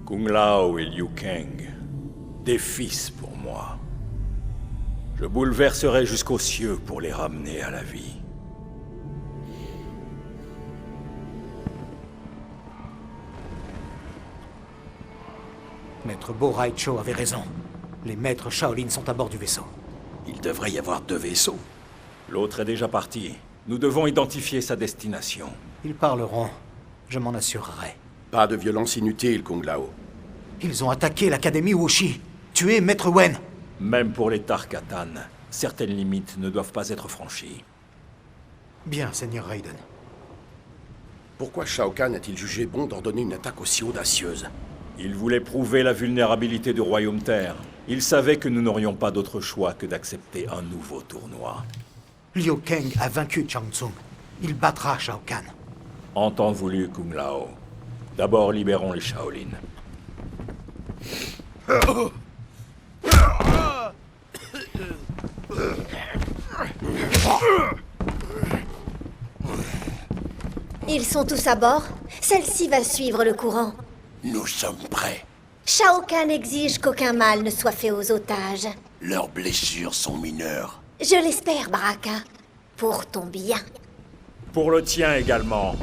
Kung Lao et Liu Kang, des fils pour moi. Je bouleverserai jusqu'aux cieux pour les ramener à la vie. Maître Bo Raicho avait raison. Les maîtres Shaolin sont à bord du vaisseau. Il devrait y avoir 2 vaisseaux. L'autre est déjà parti. Nous devons identifier sa destination. Ils parleront. Je m'en assurerai. Pas de violence inutile, Kung Lao. Ils ont attaqué l'Académie Wuxi. Tué Maître Wen. Même pour les Tarkatan, certaines limites ne doivent pas être franchies. Bien, Seigneur Raiden. Pourquoi Shao Kahn a-t-il jugé bon d'ordonner une attaque aussi audacieuse? Il voulait prouver la vulnérabilité du Royaume Terre. Il savait que nous n'aurions pas d'autre choix que d'accepter un nouveau tournoi. Liu Kang a vaincu Shang Tsung. Il battra Shao Kahn. En temps voulu, Kung Lao. D'abord, libérons les Shaolin. Ils sont tous à bord. Celle-ci va suivre le courant. Nous sommes prêts. Shao Kahn exige qu'aucun mal ne soit fait aux otages. Leurs blessures sont mineures. Je l'espère, Baraka. Pour ton bien. Pour le tien également.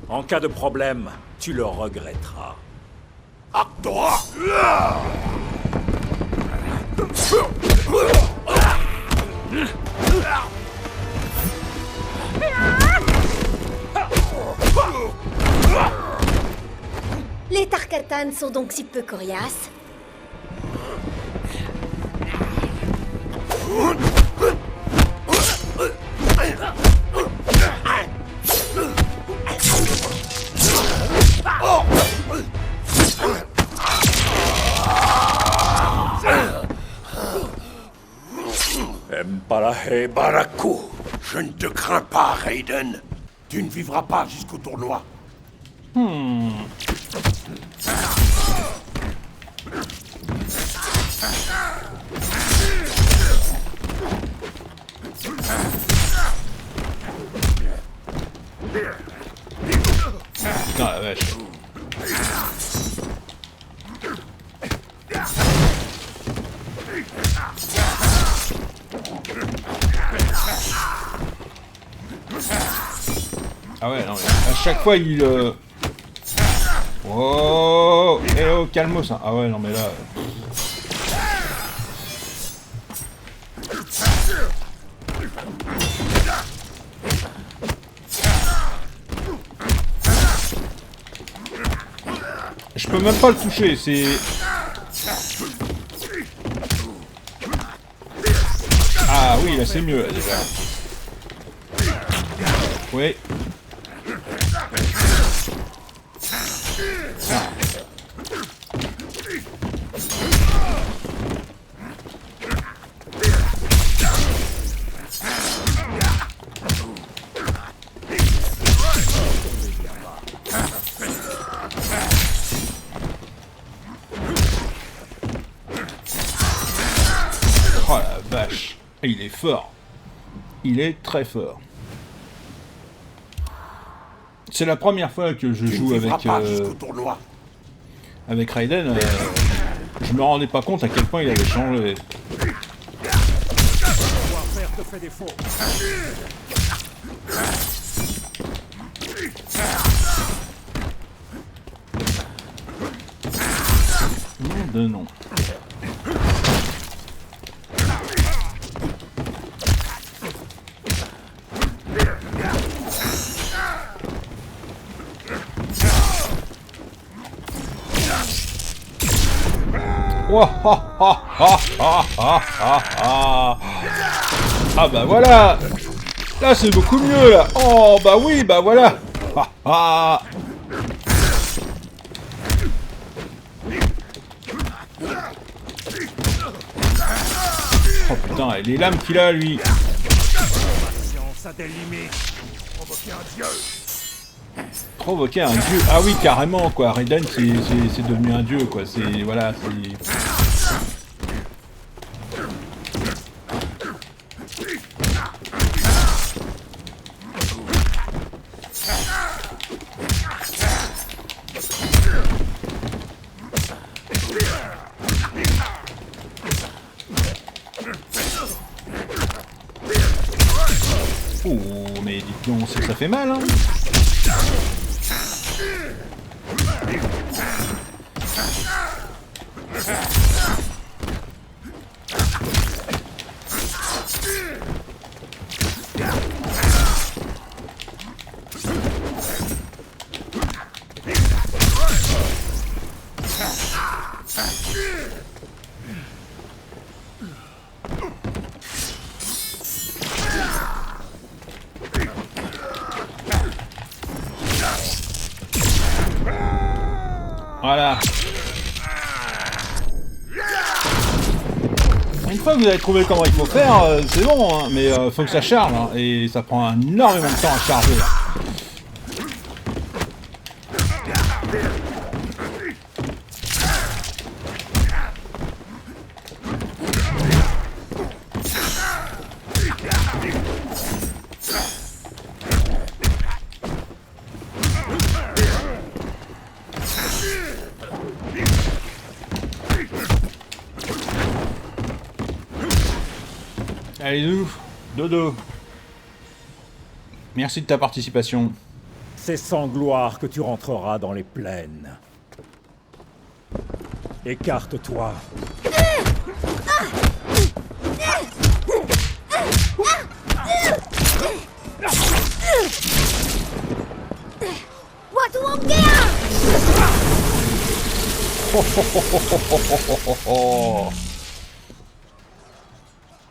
En cas de problème, tu le regretteras. Actora! Les Tarkatan sont donc si peu coriaces. Emparahe Baraku. Je ne te crains pas, Raiden. Tu ne vivras pas jusqu'au tournoi. Putain, la vache. Ah ouais, non mais à chaque fois il... Oh, eh oh, calmos hein. Ah ouais, non mais là... Je peux même pas le toucher, c'est... Ah oui, là c'est mieux, là, déjà. Oui. fort. Il est très fort. C'est la première fois que je joue avec Raiden. Je me rendais pas compte à quel point il avait changé. Non de non. Ah bah voilà. Là c'est beaucoup mieux là. Oh bah oui bah voilà. Oh putain, et les lames qu'il a lui. Provoquer un dieu. Ah oui carrément quoi. Raiden c'est devenu un dieu quoi. C'est voilà c'est. Oh mais dites donc, c'est que ça fait mal hein. Voilà. Une fois que vous avez trouvé comment il faut faire, c'est bon, hein, mais faut que ça charge, hein, et ça prend énormément de temps à charger. Allez, Dodo. Merci de ta participation. C'est sans gloire que tu rentreras dans les plaines. Écarte-toi.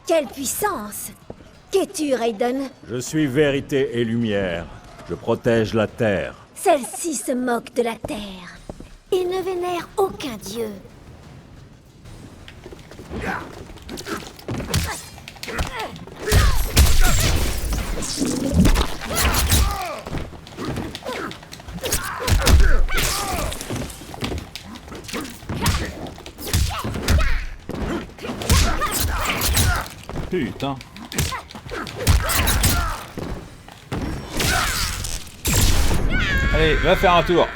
Quelle puissance! Qu'es-tu, Raiden? Je suis vérité et lumière. Je protège la Terre. Celle-ci se moque de la Terre. Il ne vénère aucun dieu. Putain. Allez, va faire un tour.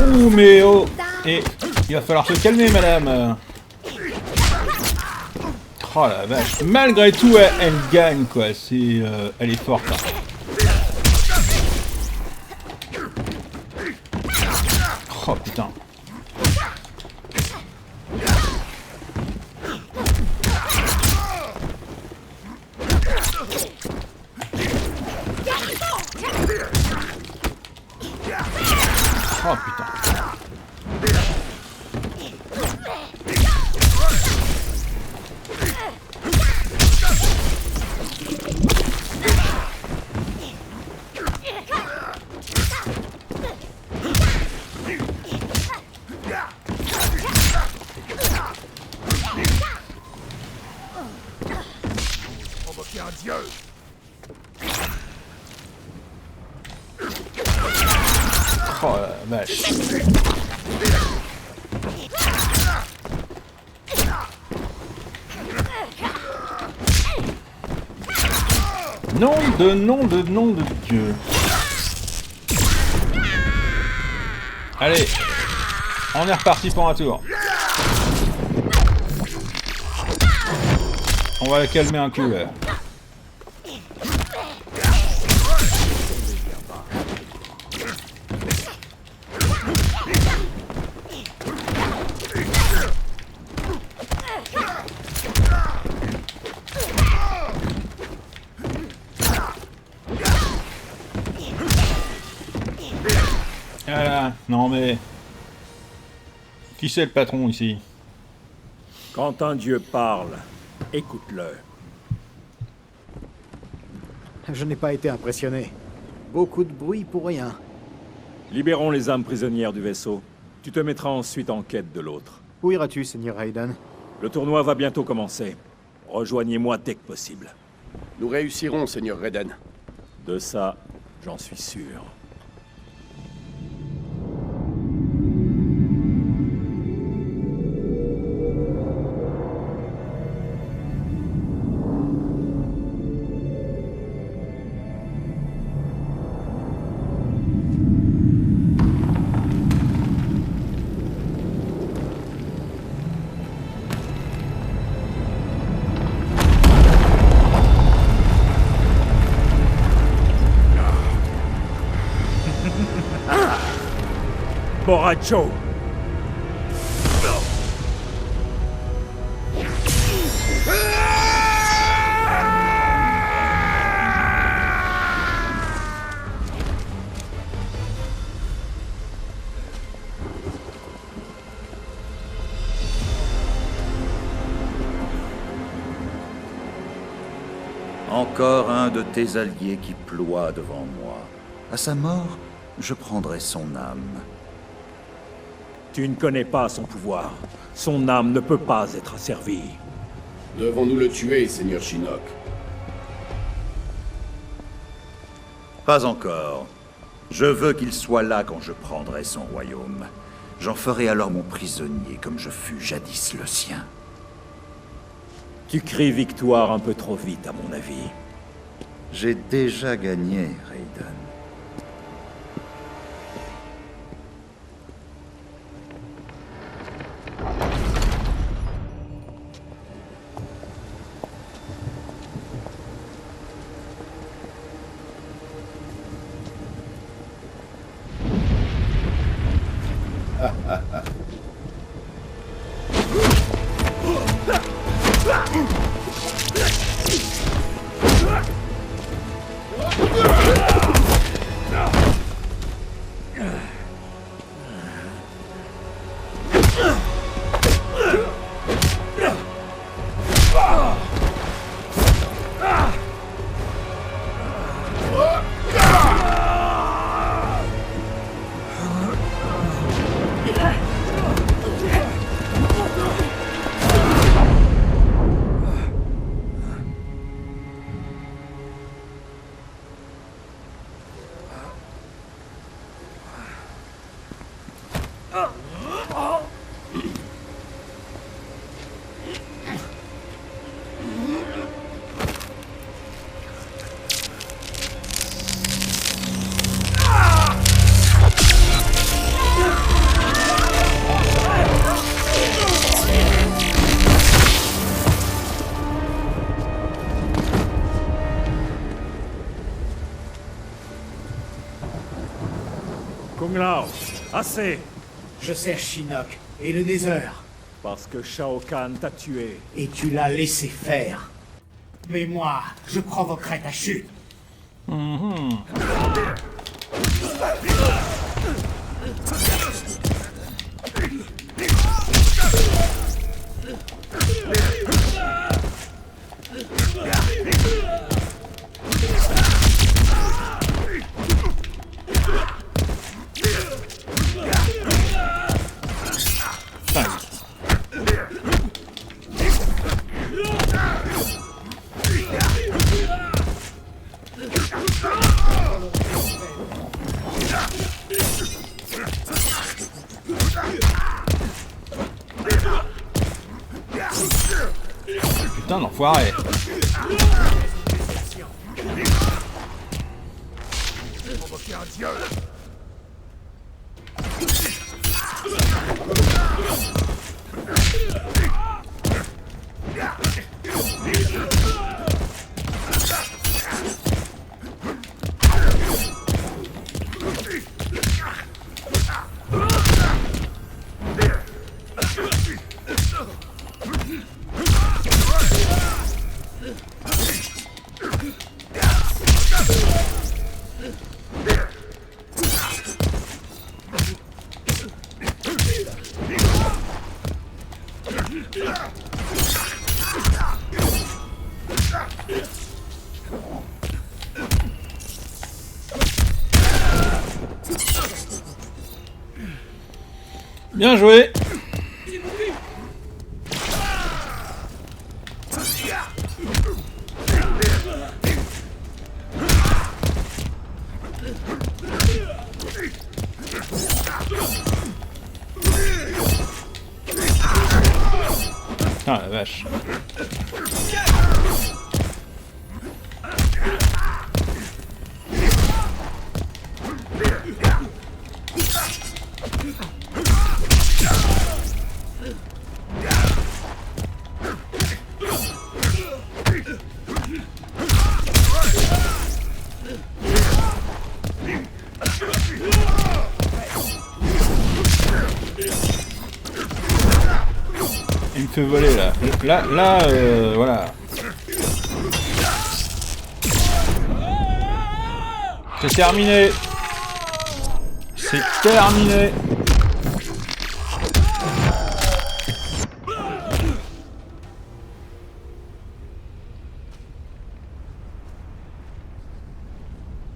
Ouh mais oh. Et il va falloir se calmer madame. Oh la vache. Malgré tout elle gagne quoi. C'est elle est forte. Hein. Oh putain. Oh putain. un dieu. Oh la vache. Nom de Dieu. Allez, on est reparti pour un tour. On va la calmer un coup là. Voilà, non mais... Qui c'est le patron ici? Quand un dieu parle, écoute-le. Je n'ai pas été impressionné. Beaucoup de bruit pour rien. Libérons les âmes prisonnières du vaisseau. Tu te mettras ensuite en quête de l'autre. Où iras-tu, Seigneur Raiden? Le tournoi va bientôt commencer. Rejoignez-moi dès que possible. Nous réussirons, Seigneur Raiden. De ça, j'en suis sûr. Borracho! Encore un de tes alliés qui ploie devant moi. À sa mort, je prendrai son âme. Tu ne connais pas son pouvoir. Son âme ne peut pas être asservie. Devons-nous le tuer, Seigneur Shinnok? Pas encore. Je veux qu'il soit là quand je prendrai son royaume. J'en ferai alors mon prisonnier comme je fus jadis le sien. Tu cries victoire un peu trop vite, à mon avis. J'ai déjà gagné, Raiden. Kung Lao, assez! Je sers Shinnok et le Nether. Parce que Shao Kahn t'a tué. Et tu l'as laissé faire. Mais moi, je provoquerai ta chute. putain d'enfoiré. Bien joué. Ah la vache. Il me fait voler là. Voilà. C'est terminé. C'est terminé.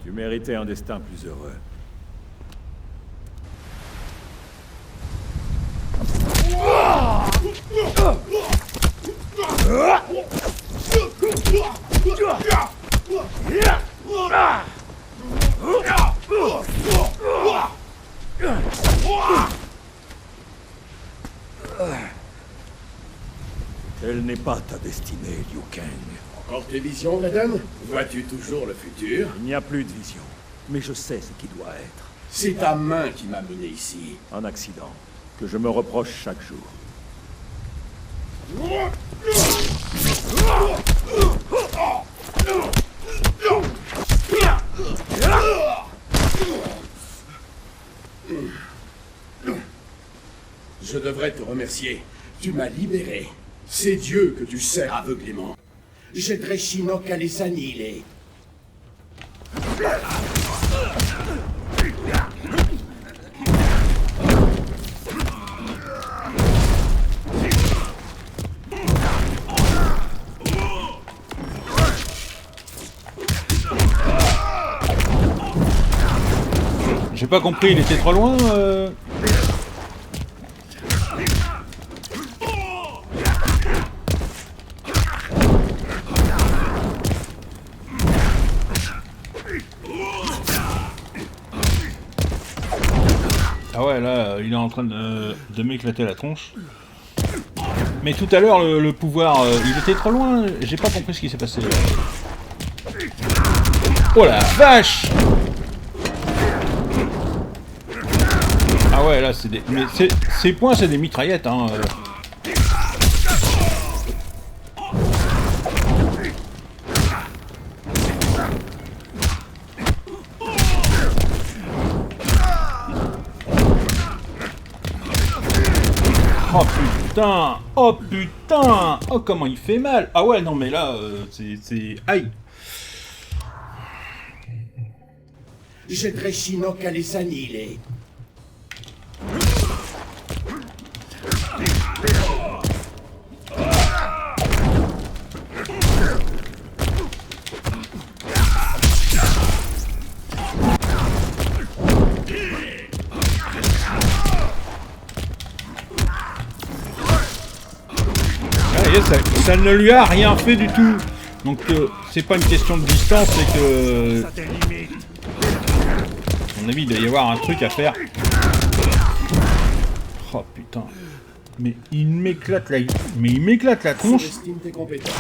Tu méritais un destin plus heureux. Telle n'est pas ta destinée, Liu Kang. Encore tes visions, Raiden? Vois-tu toujours le futur? Il n'y a plus de vision, mais je sais ce qui doit être. C'est ta main qui m'a mené ici. Un accident que je me reproche chaque jour. Je devrais te remercier. Tu m'as libéré. C'est Dieu que tu sers aveuglément. J'aiderai Shinnok à les annihiler. J'ai pas compris, il était trop loin Ah ouais, là, il est en train de m'éclater la tronche. Mais tout à l'heure, le pouvoir, il était trop loin. J'ai pas compris ce qui s'est passé. Oh la vache! Ah ouais, là, c'est des... Mais ces points, c'est des mitraillettes, hein. Oh putain! Oh putain! Oh comment il fait mal! Ah ouais, non mais là, c'est... Aïe! J'aiderai Shinnok à les annihiler. Ça ne lui a rien fait du tout. Donc c'est pas une question de distance, c'est que... À mon avis, il doit y avoir un truc à faire. Oh putain. Mais il m'éclate la... Mais il m'éclate la tronche. Sous-estime tes compétences.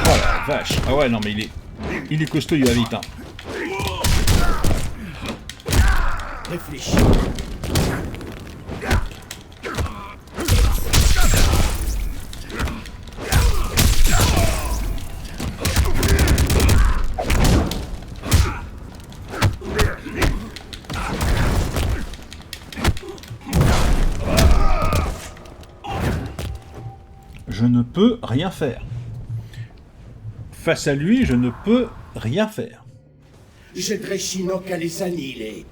Oh la vache. Ah ouais, non mais il est costaud, il va vite. Hein. Réfléchis. Je ne peux rien faire. Face à lui, je ne peux rien faire. J'aiderai Shinnok à les annihiler.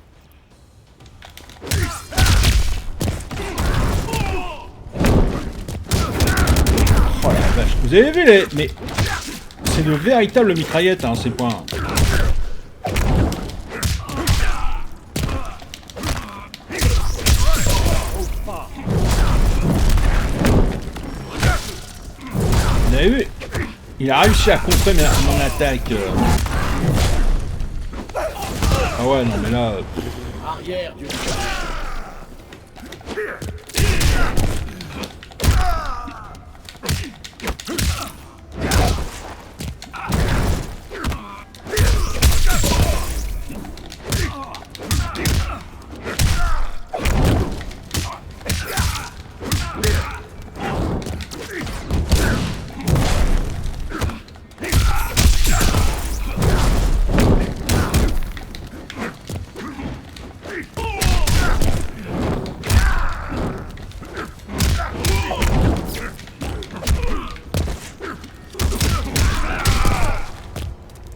Oh la vache, vous avez vu les... Mais c'est de véritables mitraillettes, hein, ces points. Vous avez vu? Il a réussi à contrer mon attaque. Ah ouais, non mais là... Arrière du...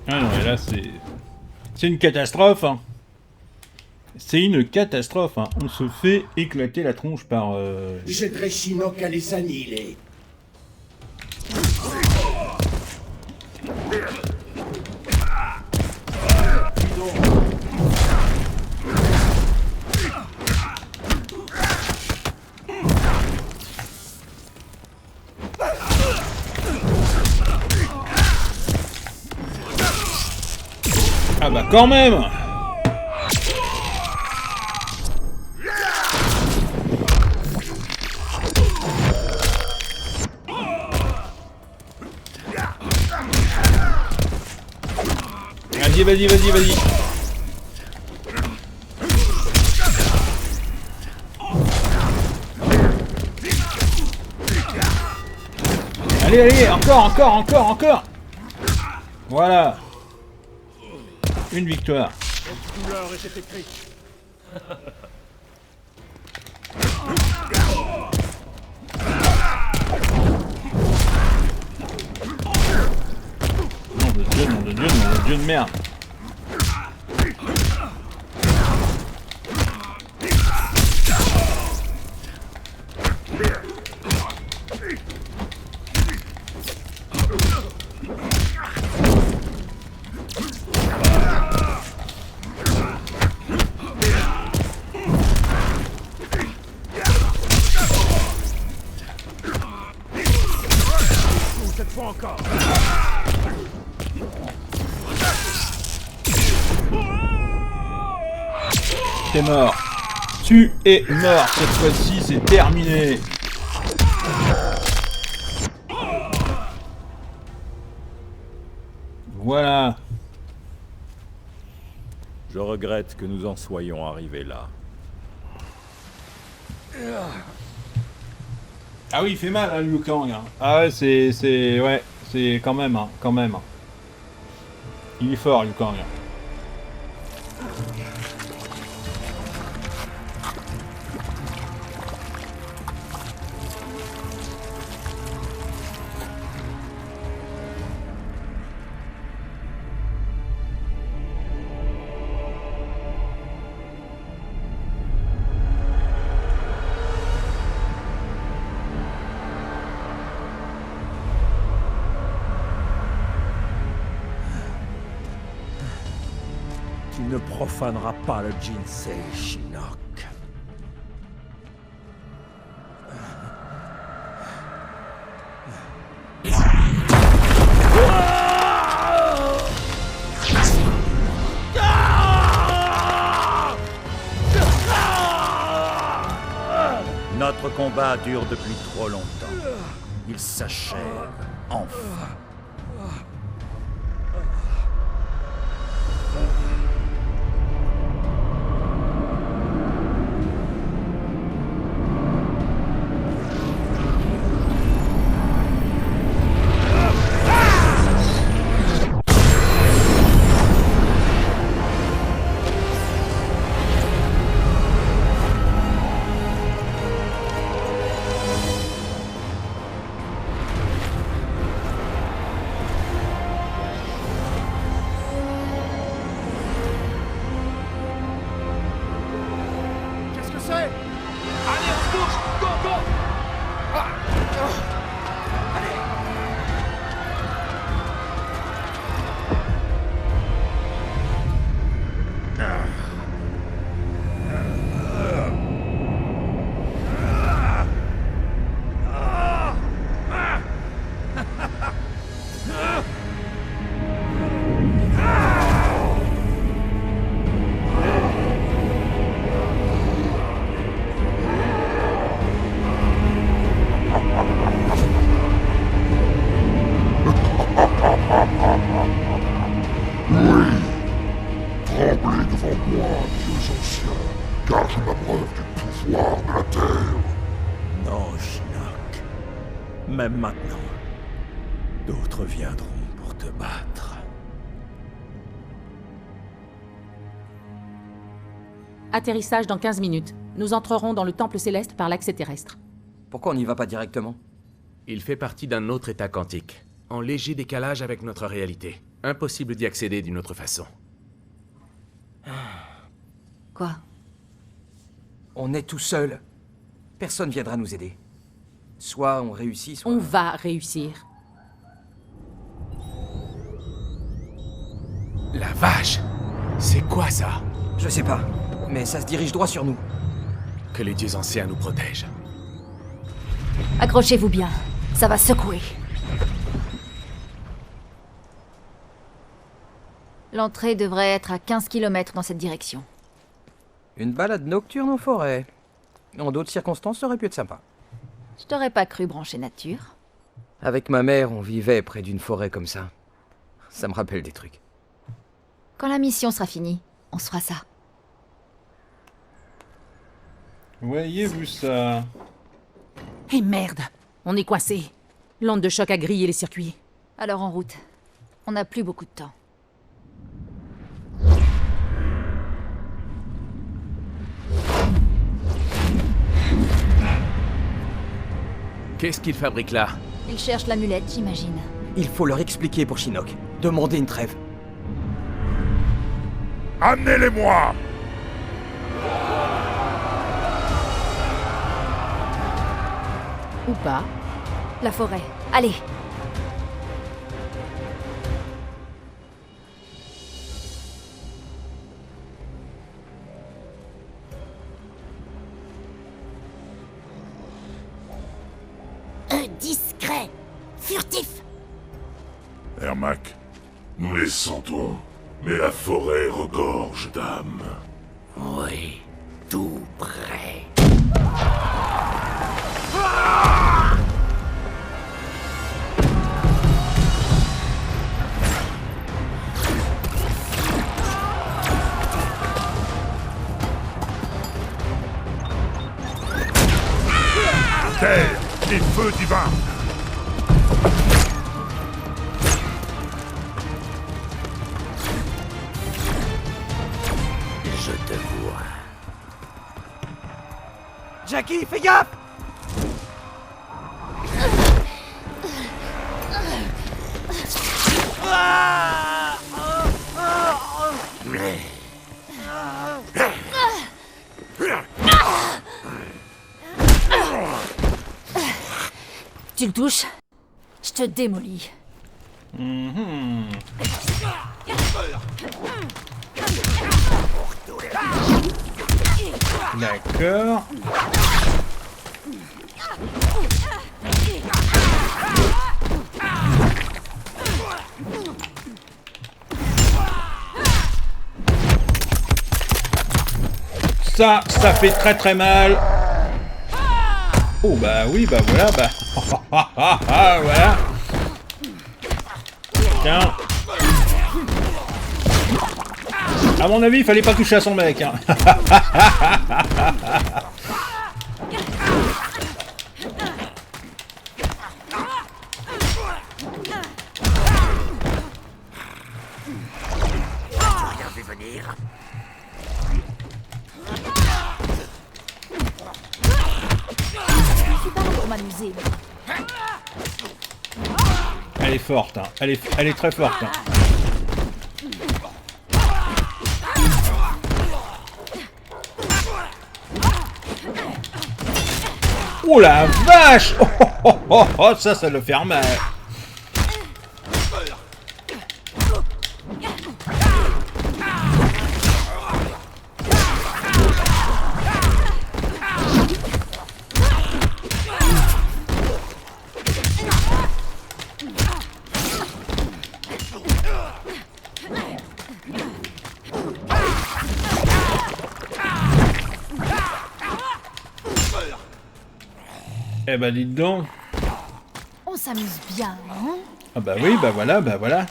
Ah non, mais là c'est une catastrophe. Hein. C'est une catastrophe. Hein. On se fait éclater la tronche par... J'aiderai Shinnok à les annihiler. Ah bah quand même. Vas-y. Allez, encore. Voilà. Une victoire. Quelle couleur était écrite? Nom de Dieu de merde. Cette fois encore. T'es mort. Tu es mort. Cette fois-ci, c'est terminé. Voilà. Je regrette que nous en soyons arrivés là. Ah oui, il fait mal, hein, Liu Kang. Hein. Ah ouais, c'est quand même. Il est fort, Liu Kang. Tu ne profaneras pas le Jinsei, Shinnok. Notre combat dure depuis trop longtemps. Il s'achève, enfin. Tremblez devant moi, dieux anciens, car je m'abreuve du pouvoir de la Terre. Non, Shinnok. Même maintenant, d'autres viendront pour te battre. Atterrissage dans 15 minutes. Nous entrerons dans le Temple Céleste par l'accès terrestre. Pourquoi on n'y va pas directement? Il fait partie d'un autre état quantique, en léger décalage avec notre réalité. Impossible d'y accéder d'une autre façon. Quoi? On est tout seul. Personne viendra nous aider. Soit on réussit, soit... On va réussir. La vache! C'est quoi ça? Je sais pas, mais ça se dirige droit sur nous. Que les dieux anciens nous protègent. Accrochez-vous bien, ça va secouer. L'entrée devrait être à 15 km dans cette direction. Une balade nocturne en forêt. En d'autres circonstances, ça aurait pu être sympa. Je t'aurais pas cru brancher nature. Avec ma mère, on vivait près d'une forêt comme ça. Ça me rappelle des trucs. Quand la mission sera finie, on se fera ça. Voyez-vous ça? Et merde, on est coincé. L'onde de choc a grillé les circuits. Alors en route. On n'a plus beaucoup de temps. Qu'est-ce qu'il fabrique là? Ils cherchent l'amulette, j'imagine. Il faut leur expliquer pour Shinnok. Demander une trêve. Amenez-les-moi! Ou pas. La forêt. Allez! Discret, furtif. Ermac, nous les sentons, mais la forêt regorge d'âmes. Oui, tout près. Terre et feu divin! Je te vois. Jackie, fais gaffe! Tu le touches, je te démolis. D'accord. Ça fait très très mal. Oh bah oui, bah voilà, bah... voilà. Tiens. À mon avis, il fallait pas toucher à son mec. Hein. Elle est forte, hein. Elle est très forte. Hein. Oh la vache! Oh, ça le fait mal. Eh bah dites donc. On s'amuse bien, hein? Ah bah oui, bah voilà, bah voilà.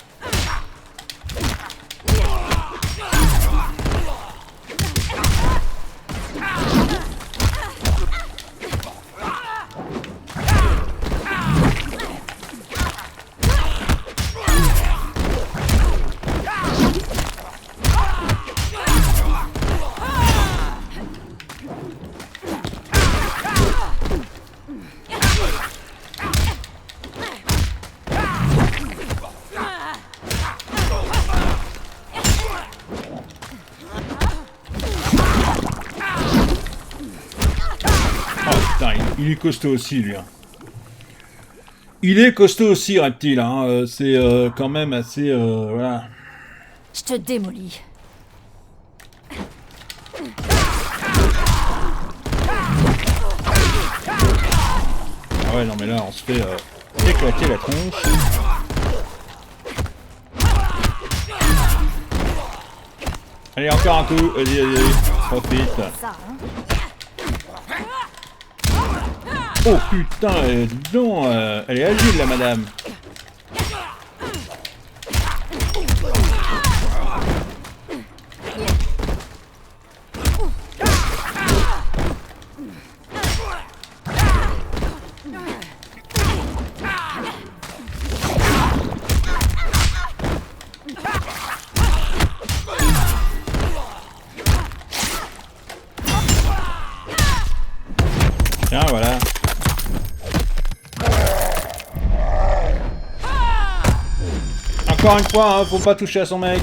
Il est costaud aussi, lui. Hein. Il est costaud aussi, Reptile. Hein. C'est quand même assez... voilà. Je te démolis. Ah ouais, non mais là, on se fait éclater la tronche. Allez, encore un coup. Vas-y, profite. Oh putain, dis donc, elle est agile la madame. Tiens, voilà. Encore une fois, hein, faut pas toucher à son mec.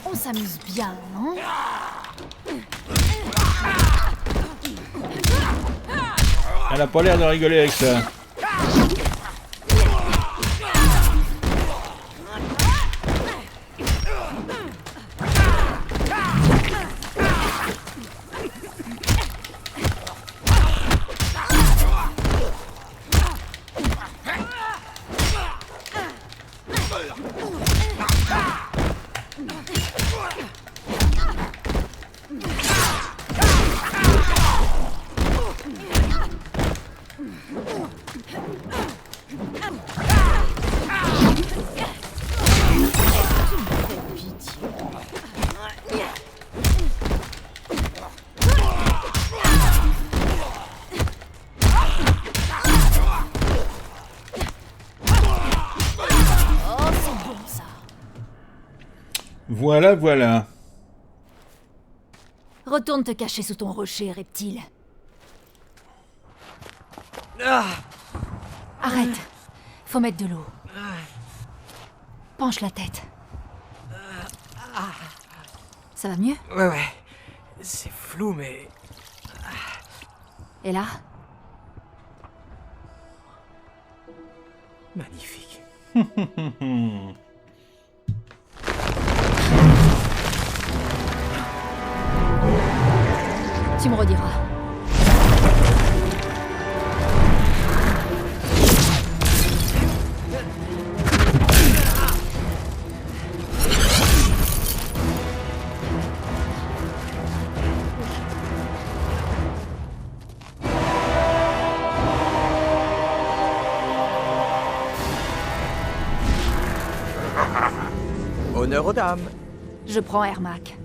On s'amuse bien, non? Elle a pas l'air de rigoler avec ça. Voilà, voilà. Retourne te cacher sous ton rocher, reptile. Arrête. Faut mettre de l'eau. Penche la tête. Ça va mieux? Ouais. C'est flou, mais... Et là? Magnifique. Tu me rediras. Honneur aux dames. Je prends Ermac.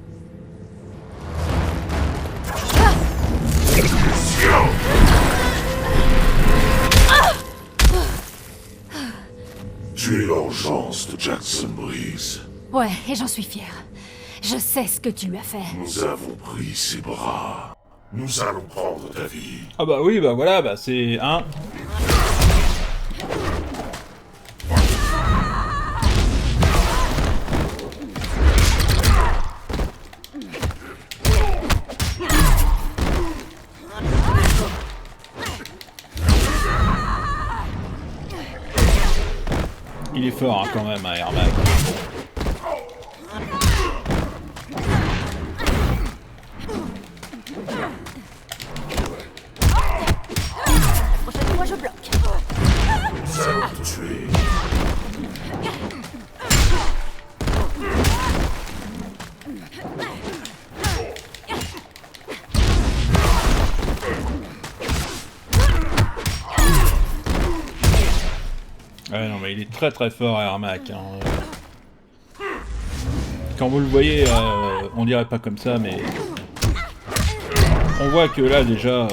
Tu es l'engeance de Jackson Breeze. Ouais, et j'en suis fière. Je sais ce que tu lui as fait. Nous avons pris ses bras. Nous allons prendre ta vie. Ah bah oui, bah voilà, bah c'est... Hein. Il est fort hein, quand même, hein, Ermac. Prochaine fois, je bloque. Ça va te tuer. Ouais, non, mais il est très très fort, Ermac. Hein. Quand vous le voyez, on dirait pas comme ça, mais... On voit que là, déjà...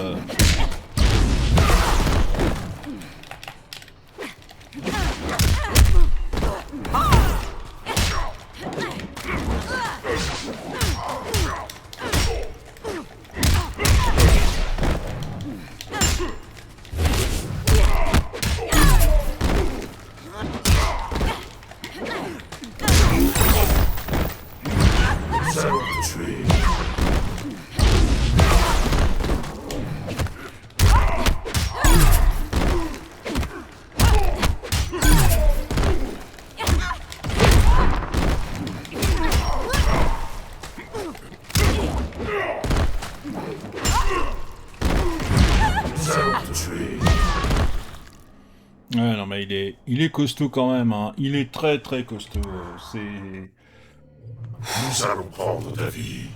Ça va te tuer. Ça va te tuer. Ouais, non, mais il est costaud quand même, hein. Il est très très costaud. C'est... Nous allons prendre ta vie.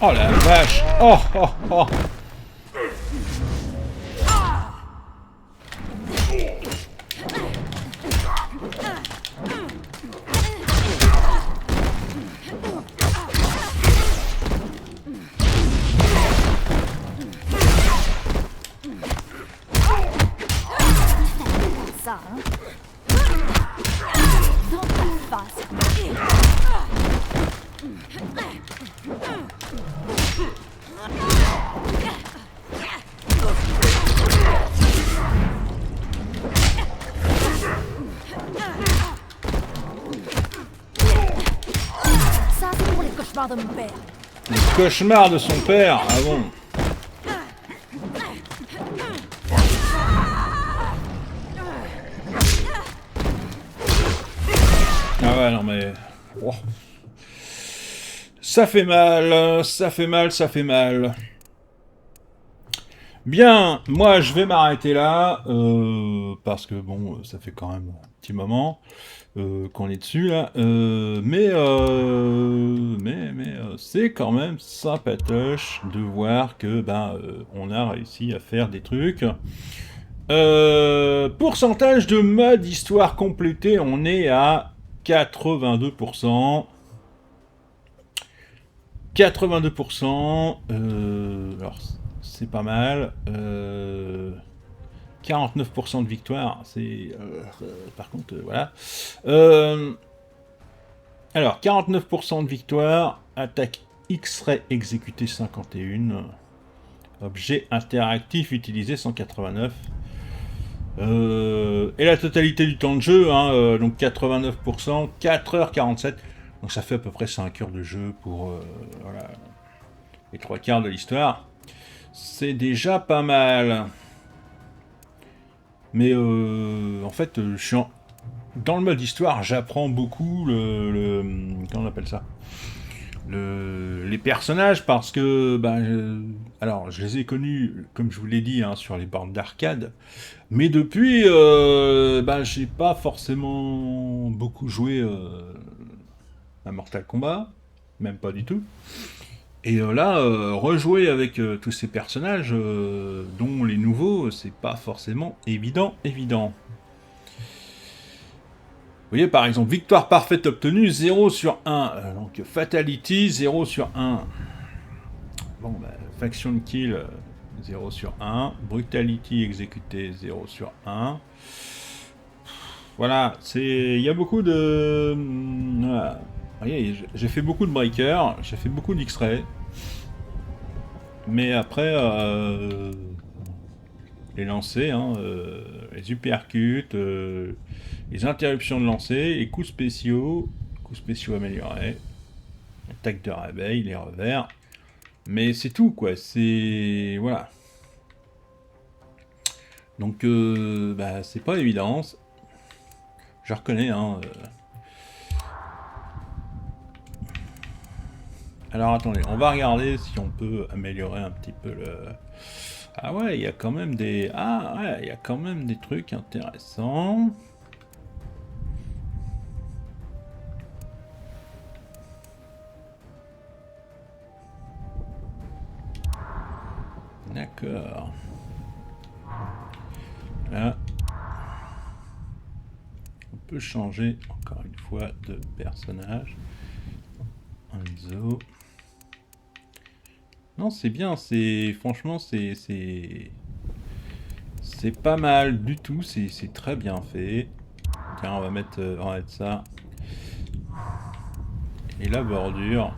Oh la vache! Oh oh oh! Ça, hein? Dans ta face. Ça, c'est pour les cauchemars de mon père. Le cauchemar de son père! Ah bon? Ah ouais, non mais... Oh. Ça fait mal, ça fait mal, ça fait mal. Bien, moi je vais m'arrêter là, parce que bon, ça fait quand même un petit moment qu'on est dessus là, mais c'est quand même sympatoche de voir que on a réussi à faire des trucs. Pourcentage de mode histoire complété, on est à 82%. 82%, alors c'est pas mal, 49% de victoire, c'est... par contre, voilà. Alors, 49% de victoire, attaque X-ray exécutée 51, objet interactif utilisé 189, et la totalité du temps de jeu, hein, donc 89%, 4h47, Donc ça fait à peu près 5 heures de jeu pour voilà, les 3/4 de l'histoire. C'est déjà pas mal. Mais en fait, je suis dans le mode histoire, j'apprends beaucoup comment on appelle ça, les personnages, parce que alors je les ai connus, comme je vous l'ai dit, hein, sur les bornes d'arcade, mais depuis j'ai pas forcément beaucoup joué à Mortal Kombat, même pas du tout. Et là, rejouer avec tous ces personnages, dont les nouveaux, c'est pas forcément évident. Vous voyez, par exemple, victoire parfaite obtenue, 0 sur 1. Donc, fatality, 0 sur 1. Bon, faction kill, 0 sur 1. Brutality exécuté, 0 sur 1. Voilà, il y a beaucoup de... Voilà. Vous voyez, j'ai fait beaucoup de breakers, j'ai fait beaucoup d'X-ray. Mais après, les lancers, hein, les uppercuts, les interruptions de lancer, les coups spéciaux améliorés, attaque de réveil, les revers. Mais c'est tout, quoi, c'est... Voilà. Donc, c'est pas évident. Je reconnais, hein... Alors attendez, on va regarder si on peut améliorer un petit peu le... Ah ouais, il y a quand même des... Ah ouais, il y a quand même des trucs intéressants. D'accord. Là. On peut changer encore une fois de personnage. Enzo. Non, c'est bien, franchement, c'est pas mal du tout, c'est très bien fait. Tiens, on va mettre ça. Et la bordure.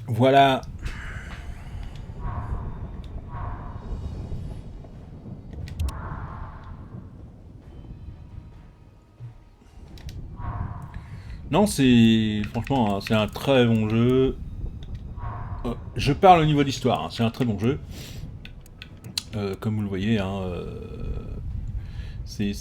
Voilà. Non, franchement, hein, c'est un très bon jeu. Je parle au niveau d'histoire, hein, c'est un très bon jeu. Comme vous le voyez, hein, c'était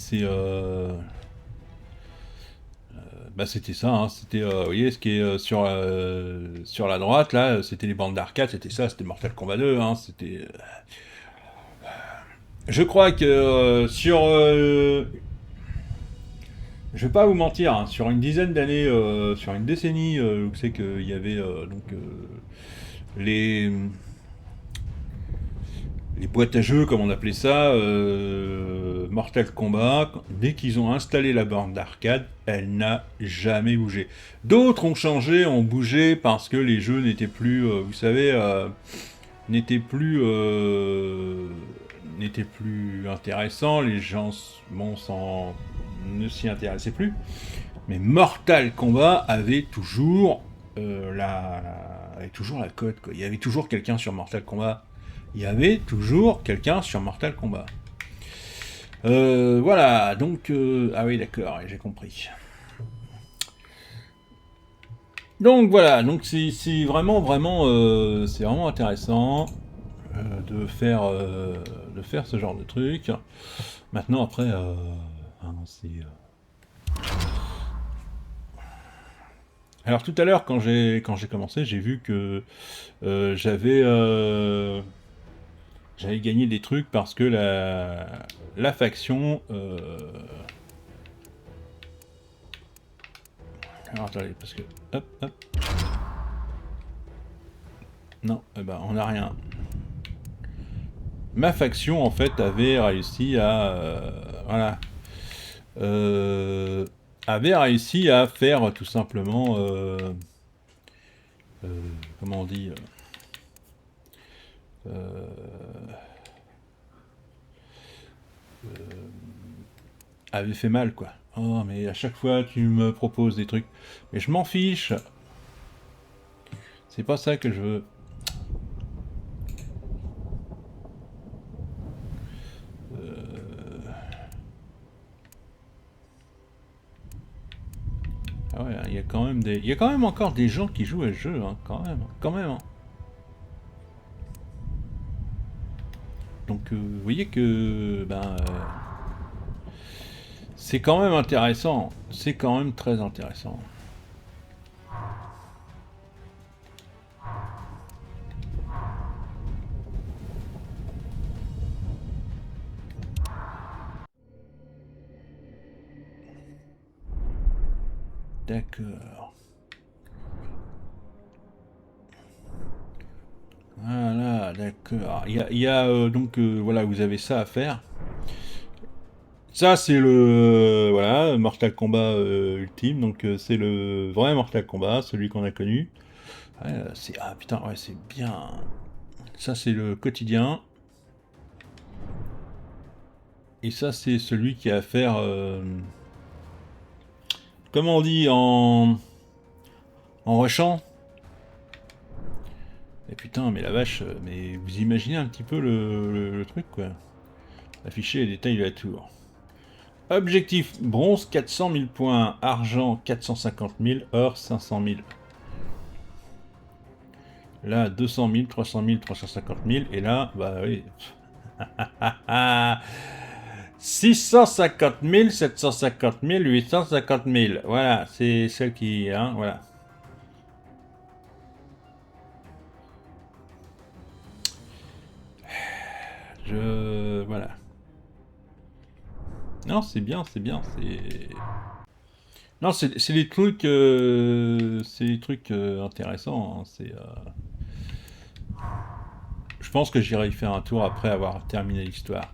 ça, hein, c'était, vous voyez, ce qui est sur la droite, là, c'était les bandes d'arcade, c'était Mortal Kombat 2, hein, c'était... Je crois que je vais pas vous mentir, hein, sur une dizaine d'années, sur une décennie, où c'est qu'il y avait les boîtes à jeux, comme on appelait ça, Mortal Kombat, dès qu'ils ont installé la borne d'arcade, elle n'a jamais bougé. D'autres ont changé, ont bougé, parce que les jeux n'étaient plus, vous savez, n'étaient plus intéressants, les gens ne s'y intéressaient plus, mais Mortal Kombat avait toujours la cote, quoi. Il y avait toujours quelqu'un sur Mortal Kombat. Voilà, donc... ah oui, d'accord, j'ai compris. Donc voilà, donc c'est vraiment intéressant de faire ce genre de truc. Maintenant, après... Alors tout à l'heure, quand j'ai commencé, j'ai vu que j'avais gagné des trucs parce que la faction... Alors attendez, parce que... Hop. Non, on n'a rien. Ma faction, en fait, avait réussi à... voilà. Avait réussi à faire tout simplement comment on dit avait fait mal, quoi. Oh, mais à chaque fois tu me proposes des trucs, mais je m'en fiche, c'est pas ça que je veux. Ah ouais, il y a quand même des... Il y a quand même encore des gens qui jouent à ce jeu, hein, quand même. Hein. Donc vous voyez que... Ben... c'est quand même intéressant. C'est quand même très intéressant. D'accord. Voilà, d'accord. Il y a donc, voilà, vous avez ça à faire. Ça, c'est le voilà, Mortal Kombat Ultime, donc c'est le vrai Mortal Kombat, celui qu'on a connu. Ouais, ah putain, ouais, c'est bien. Ça, c'est le quotidien. Et ça, c'est celui qui a à faire... comment on dit en rushant. Et putain, mais la vache, mais vous imaginez un petit peu le truc, quoi. Afficher les détails de la tour. Objectif, bronze 400 000 points, argent 450 000, or 500 000. Là, 200 000, 300 000, 350 000, et là, bah oui. 650 000, 750 000, 850 000. Voilà, c'est celle qui... Hein, voilà. Voilà. Non, c'est bien, c'est... Non, c'est des trucs... c'est des trucs intéressants. Hein, c'est... Je pense que j'irai y faire un tour après avoir terminé l'histoire.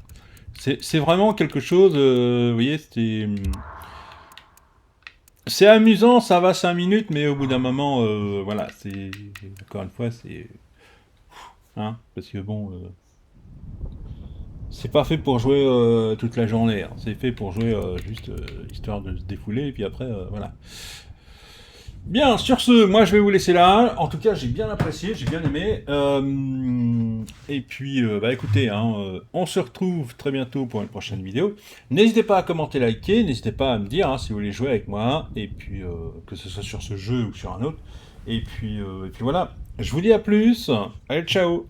C'est vraiment quelque chose... vous voyez, c'est amusant, ça va 5 minutes, mais au bout d'un moment, voilà, c'est... Encore une fois, c'est... Hein, parce que bon... c'est pas fait pour jouer toute la journée, hein. C'est fait pour jouer juste histoire de se défouler, et puis après, voilà. Bien, sur ce, moi je vais vous laisser là. En tout cas, j'ai bien apprécié, j'ai bien aimé. Et puis, bah écoutez, hein, on se retrouve très bientôt pour une prochaine vidéo. N'hésitez pas à commenter, liker, n'hésitez pas à me dire hein, si vous voulez jouer avec moi, et puis que ce soit sur ce jeu ou sur un autre. Et puis voilà, je vous dis à plus. Allez, ciao!